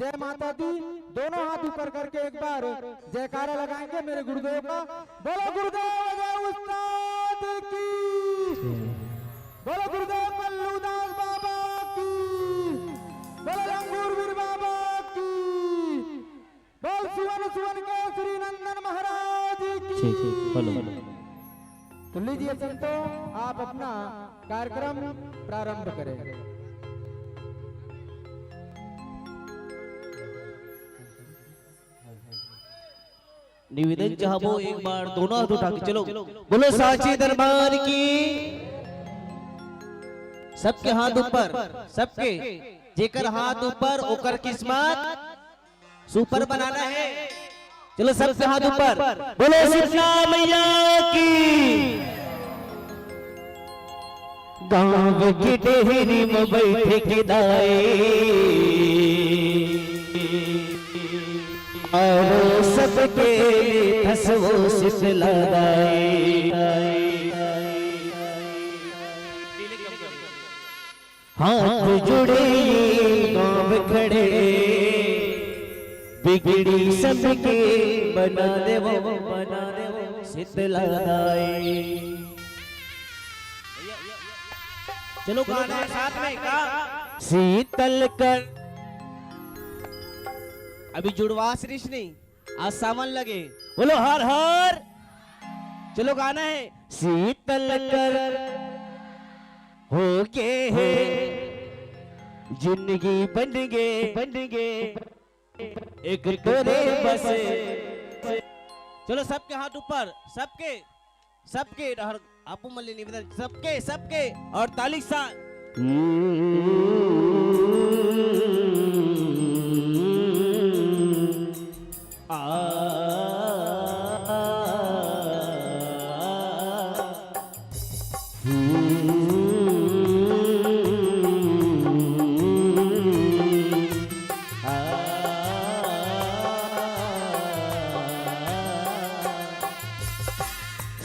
जय माता दी। दोनों हाथ ऊपर करके एक बार जयकारा लगाएंगे मेरे गुरुदेव का। बोलो गुरुदेव जय उस्ताद की, बोलो गुरुदेव मल्लूदास बाबा की, बोलो लंगूर वीर बाबा की, बोल सुवन सुवन के श्री नंदन महाराज की। तो लीजिए संतों आप अपना कार्यक्रम प्रारंभ करें। निवेदन चाहबो एक बार दोनों हाथ उठा के चलो बोलो साची दरबार की। सबके हाथ ऊपर, सबके जेकर हाथ ऊपर ओकर किस्मत सुपर बनाना है। चलो सबके हाथ ऊपर बोलो शीतला मैया की। गाँव की डेहरी में बैठे के दाए और सबके हंसवो शीतला हाथ जुड़े गाँव खड़े बिगड़ी सबके बना दे शीतला चलो गाना है साथ में का शीतल कर। अभी जुड़वा श्रीष नहीं आज सावन लगे बोलो हर हर। चलो गाना है शीतल कर हो के है जिंदगी बन गे एक तोरे बस। चलो सबके हाथ ऊपर, सबके आपू मल्ली निवेदन, सबके और ताली साथ।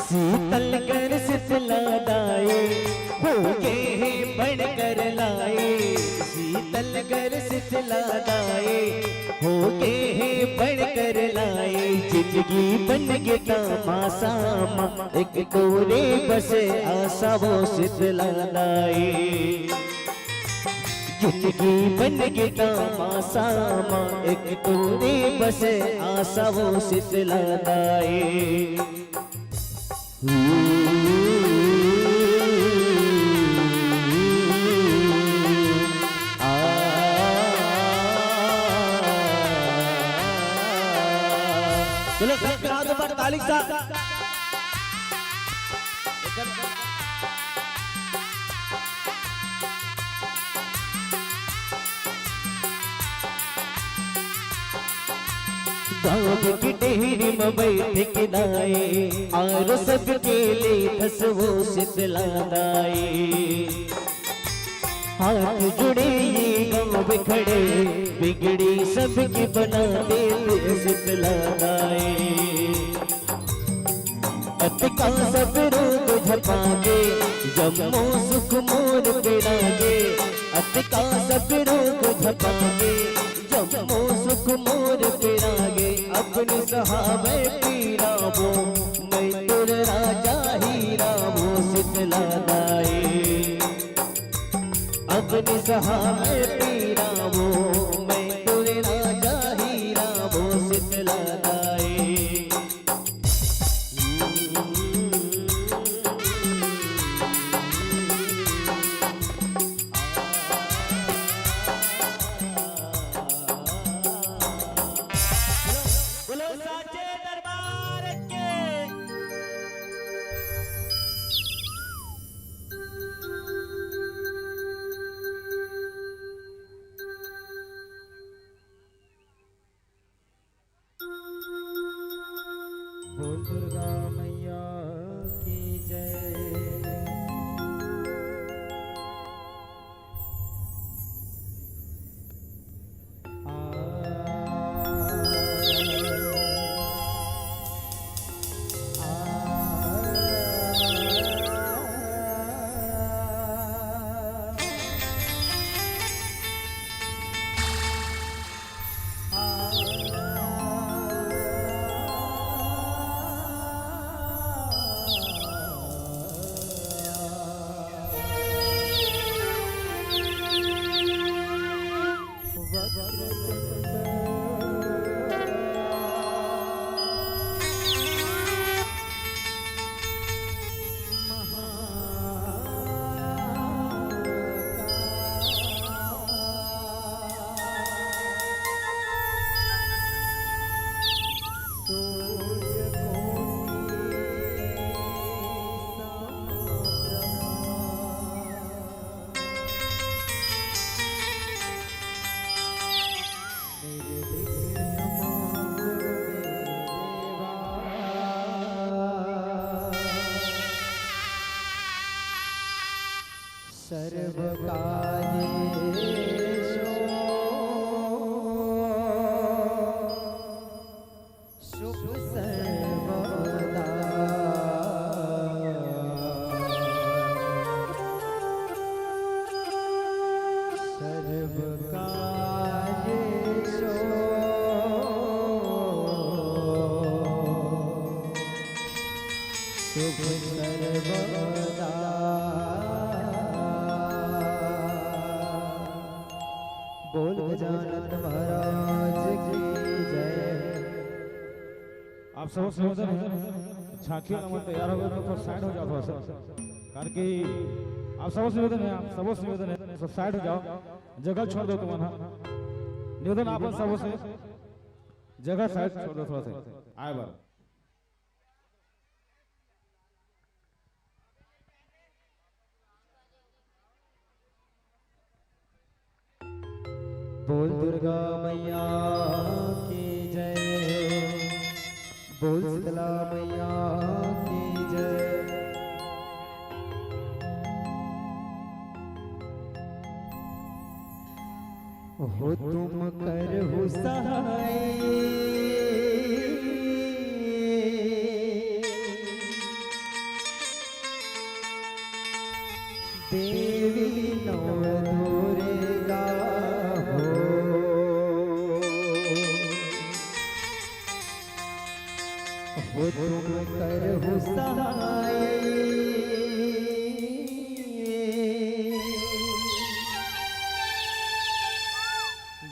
शीतल कर शीतलादाए हो गए बन कर लाए, शीतल कर शीतलादाए हो गए बन कर लाए। जिंदगी बन गे तमाशामा एक तोरे बस आशा वो शीतलादाए। जिंदगी बन गे तमाशामा एक तोरे बस आशा वो शीतलादाए। चलो सबके हाथों पर ताली सा। गाँव की डेहरी में बैठ के दाए और सबके लिए धस वो शीतलादाए। हाथ जुड़े ये गाँव में खड़े बिगड़ी सबकी बना देते शीतलादाए। अतका सब रोग झपागे जम्मो सुख मोर पेड़ागे, अतका सब रोग झपागे जम्मो सुख मोर पेड़ागे। अपने सहाबे पीरावो मैं तुर राजा हीरावो शीतलादाए। अपने सहाबे पीरावो मैं तुर राजा हीरावो शीतलादाए। बोल दुर्गा मैया की जय। सर्व काजेषु शुभ सर्वदा। सर्व काजेषु शुभ सर्वदा। बोल गजानन महाराज की जय। आप सब समझते हैं झांकी नमन तैयार हो गए तो साइड हो जाओ थोड़ा सा, कारण कि आप सबसे निवेदन है, आप सबसे निवेदन है, सब साइड हो जाओ, जगह छोड़ दो तुम ना। निवेदन आप सबसे जगह साइड छोड़ दो थोड़ा सा, आए बार। बोल दुर्गा मैया की जय, बोल शीतला मैया की जय। हो तुम करहु सहाय, देवी नव दुर्गा हो तुम करहु सहाय,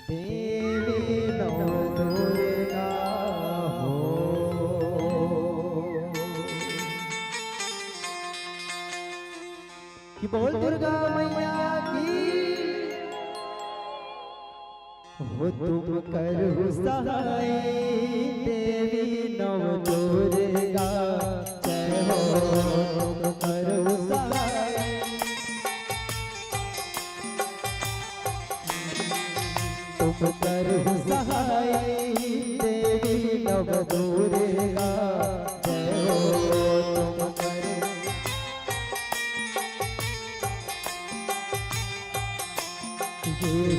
देवी नव दुर्गा हो। कि बोल दुर्गा मैया की हो तुम करहु सहाय, देवी नव दुर्गा जय हो। तुम करहु सहाय, तुम करहु सहाय, देवी नव दुर्गा जय हो। तुम करहु जय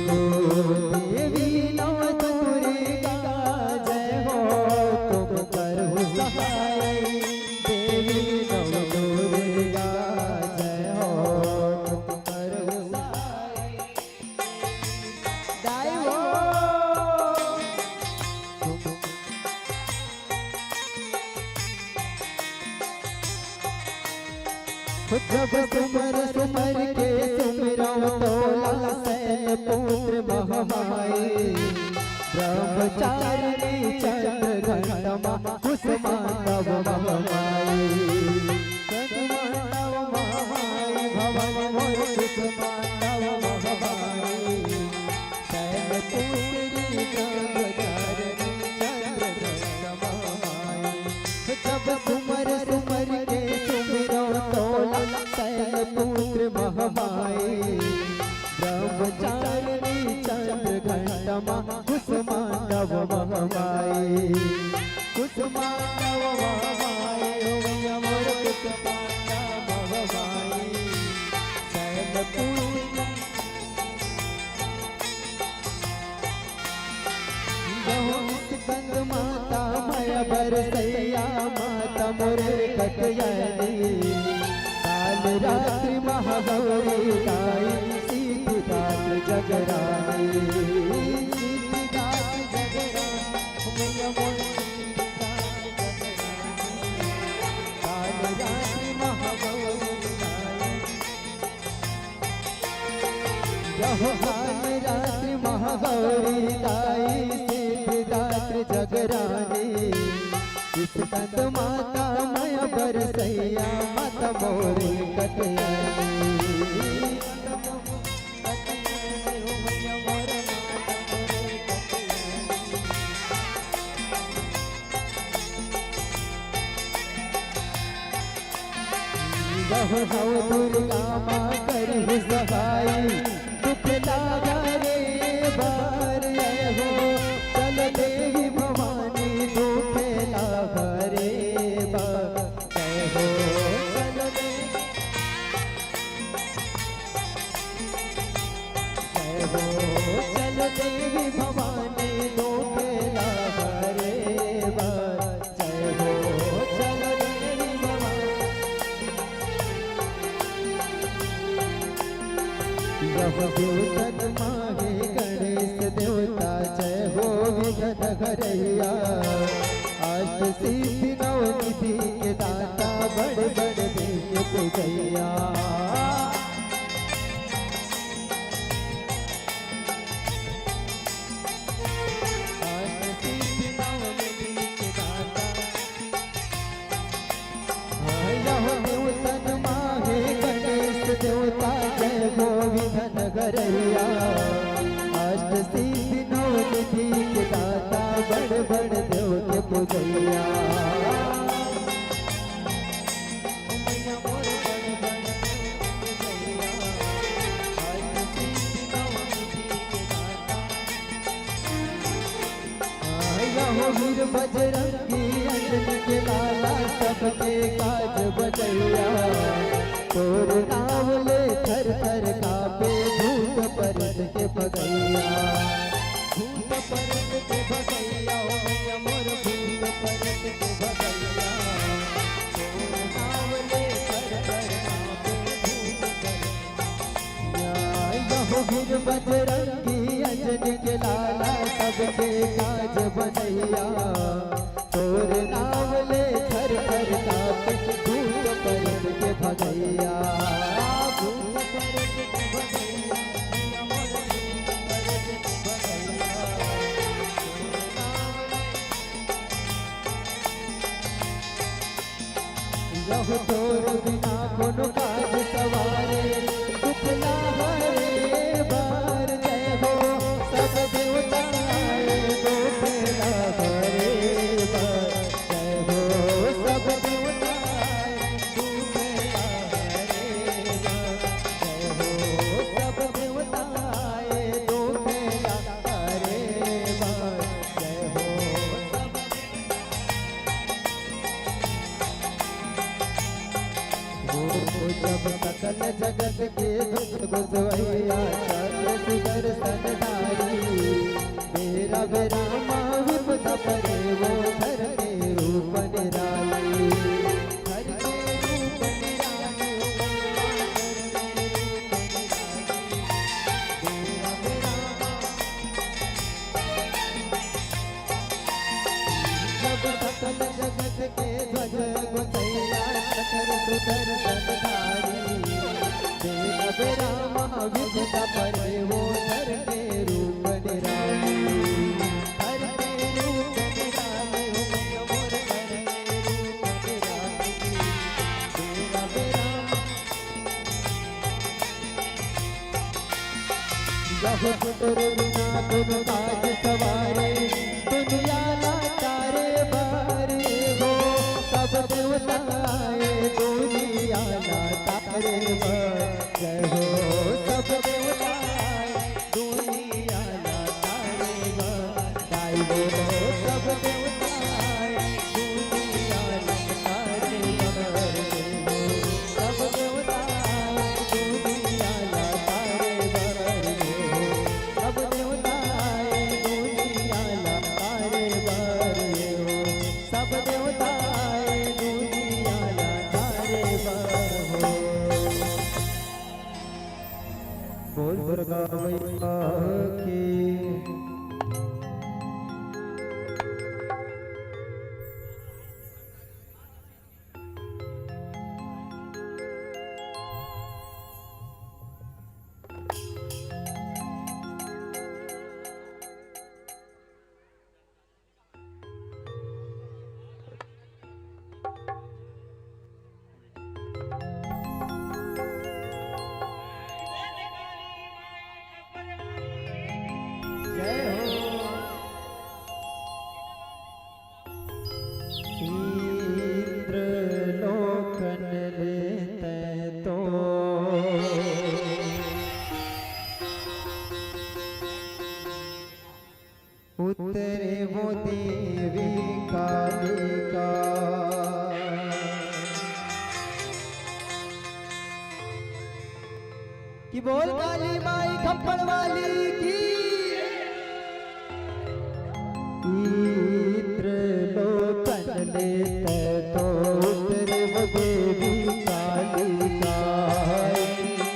हो देवी नव दुर्गा जय हो। तुम करहु सहाय, देवी नव दुर्गा जय हो। तुम करहु सहाय, जय हो। जब सुमर सुमर के सुमिरो तोला सैन पुत्र महामाई, ब्रह्मचारिणी चंद्र घंटमा कुसुमांडव महामाई। कुसुमांडव महामाई भवन मोर कुसुमांडव महामाई, सैन पुत्री ब्रह्मचारिणी चंद्र घंटमा महामाई। जब सुमर सुमर के सुमिरो तोला सैन पुत्र महामाई, ब्रह्मचारिणी चंद्र घंटमा कुसुमांडव महामाई। कुसुमांडव महामाई ओ मैया मोर कुसुमांडव महामाई, सैन पुत्री कंद माता माया बरसैया, माता मोरे कटयानी। काल रात्रि महागौरी गाई, सिद्धिदात्र जगरानी। सिद्धिदात्र जगरानी मैया मोर सिद्धिदात्र जगरानी। काल रात्रि महागौरी गाई, यहो काल रात्रि महागौरी गाई, सिद्धिदात्र जगरानी। इस कंद माता माया बरसैया, माता मोरे कटयानी। हो दुर्गा माँ करहु सहाय, दुख लागा रे बार हो। चल देवी भवानी दुख लागा रे बार हो। चल देवी चल देवी भवानी दुख लागा रे बार हो। चल देवी भवानी देवतन माहे गणेश देवता जय हो। विघ्न हरैया अष्ट सिद्धि नव निधि के दाता, बड़ बड़ देव पूजैया। अष्ट सिद्धि नव निधि के दाता, देवतन माहे गणेश देवता लुगैया वीर बजरंगी अंजनी के लाला सबके काज बजैया तोर नाम ले थर थर कापे भूत परत के भगैया भूत परत के भगैया ओ मैया मोर भूत परत के भगैया तोर नाम ले थर थर कापे भूत परत यहो वीर बजरंगी अंजनी के लाला सबके काज बजैया तोर नाम ले थर थर कापे भूत परत के भगैया भूत परत के भगैया मोर भूत परत के भगैया यह तोर बिना कोनो काज सवारे दुखला हरे बार जय हो सब देवता आए दो फेरा हरे बार जय हो सब देवता आए दो फेरा हरे बार जय हो सब देवता आए दो फेरा हरे बार जय हो सब जब सकल जगत के दुख गुजवैया चक्र सुदर्शन धारी मेरा विरामा विपदा परे वो धर के रूप निराली धर के रूप निराली मेरा विरामा जब सकल जगत के ध्वज गुजैया चक्र सुदर्शन धारी मेरा विरामा विपदा परे वो धर के रूप निराली धर के रूप निराली हो मैया मोर धर के रूप निराली मेरा विरामा यह तेरे बिना कोनो काज सवारे दुनिया ना तारे बारे हो सब देवता आए दुनिया ना तारे बारे जय हो सब देवता आए दुनिया ना तारे बारे हो सब देवता आए दुनिया ना तारे बारे हो सब देवता आए दुनिया ना तारे बारे हो सब देवता आए दुनिया ना तारे बारे हो सब देवता आए दुनिया ना तारे बारे हो बोल दुर्गा मैया की इंद्र लोकन लेते तो उतरे वो देवी कालिका कि बोल काली माई खप्पड़ वाली की इंद्र लोकन लेते तो उतरे वो देवी कालिका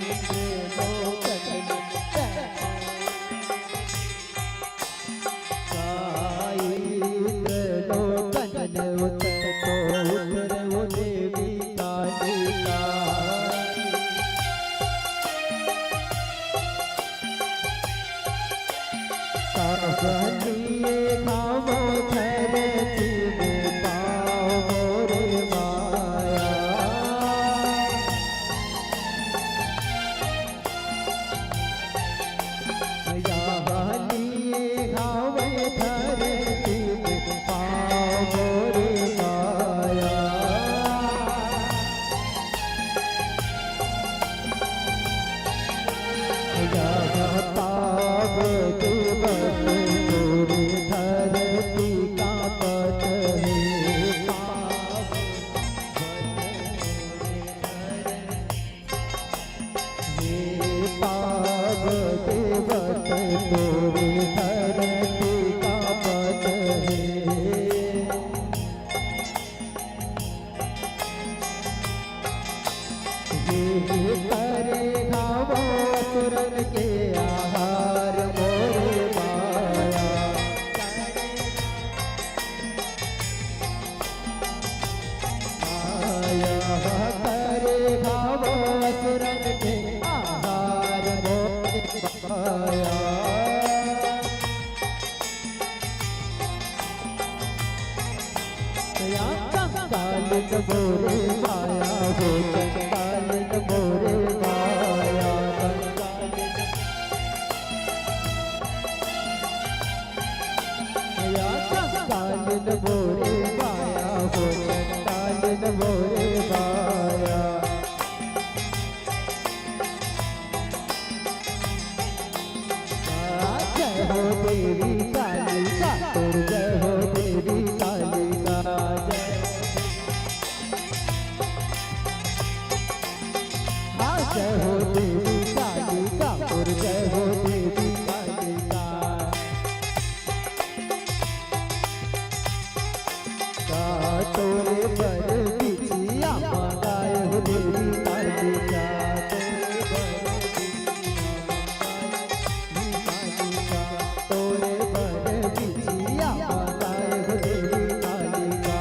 इंद्र लोकन लेते इंद्र लोकन लेते तो उतरे वो देवी कालिका कहलिए खाओ धरती में पाओ मोरे माया यहाँ लिए खाओ धरती में पाओ या कंगाल न मोरे माया हो कंगाल न मोरे माया या कंगाल न मोरे माया हो कंगाल न मोरे माया जय हो देवी कालिका और जय हो देवी कालिका जय हो देवी कालिका और जय हो देवी कालिका तोरे पर बिछिया मंगाए हो देवी कालिका तोरे पर बिछिया मंगाए हो देवी कालिका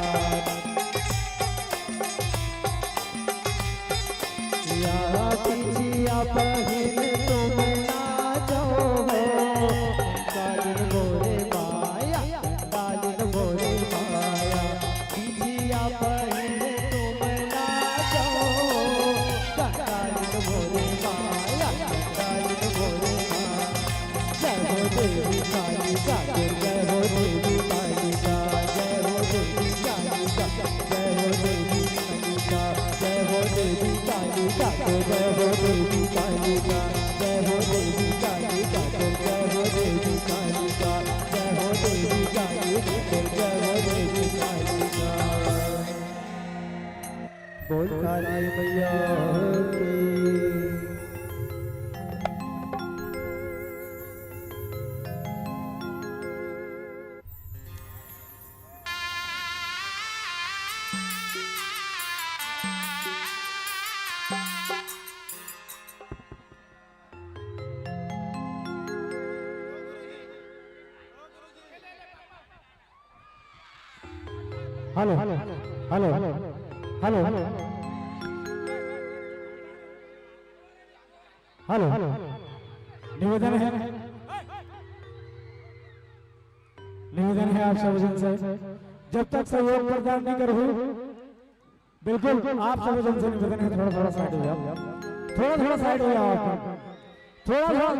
या बिछिया पहिन तुम नाचो हो कालिन मोरे माया कालिन मोरे माया बिछिया पहिन तुम नाचो कालिन मोरे माया कालिन मोरे माया जय हो देवी कालिका जय हो देवी कालिका जय हो देवी कालिका जय हो देवी कालिका जय हो देवी कालिका जय हो देवी कालिका जय हो देवी कालिका जय हो देवी कालिका जय हो देवी कालिका जय हो देवी कालिका बोल काली मैया की hello hello hello hello hello hello निवेदन है आप सब जन से जब तक सहयोग प्रदान नहीं करो बिल्कुल आप सब जन से निवेदन है थोड़ा थोड़ा साइड हो जाओ थोड़ा थोड़ा साइड हो जाओ आप थोड़ा थोड़ा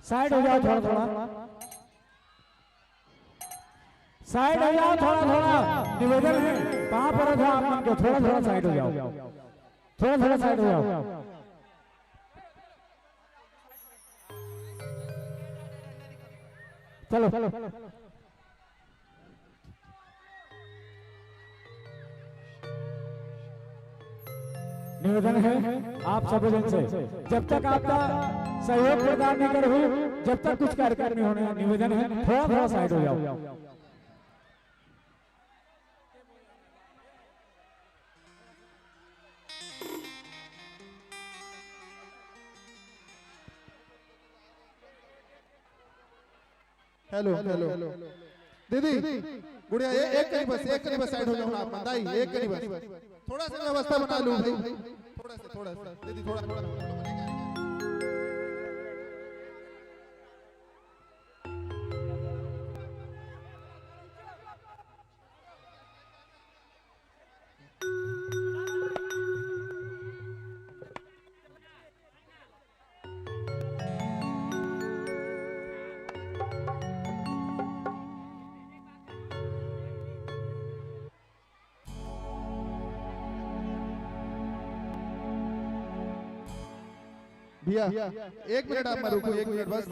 साइड हो जाओ थोड़ा थोड़ा साइड हो जाओ थोड़ा थोड़ा निवेदन है कहां पर है आप मन को थोड़ा थोड़ा साइड हो जाओ थोड़ा थोड़ा साइड हो जाओ चलो चलो निवेदन है आप सब जन से जब तक आपका सहयोग प्रदान नहीं करो जब तक कुछ कार्यक्रम नहीं होने निवेदन है थोड़ा थोड़ा साइड हो जाओ हेलो हेलो दीदी गुड़िया एक करी बस साइड हो जाओ आप दाई एक करी बस थोड़ा सा व्यवस्था बना लूं भाई थोड़ा सा दीदी थोड़ा भैया 1 मिनट आप रुको 1 मिनट बस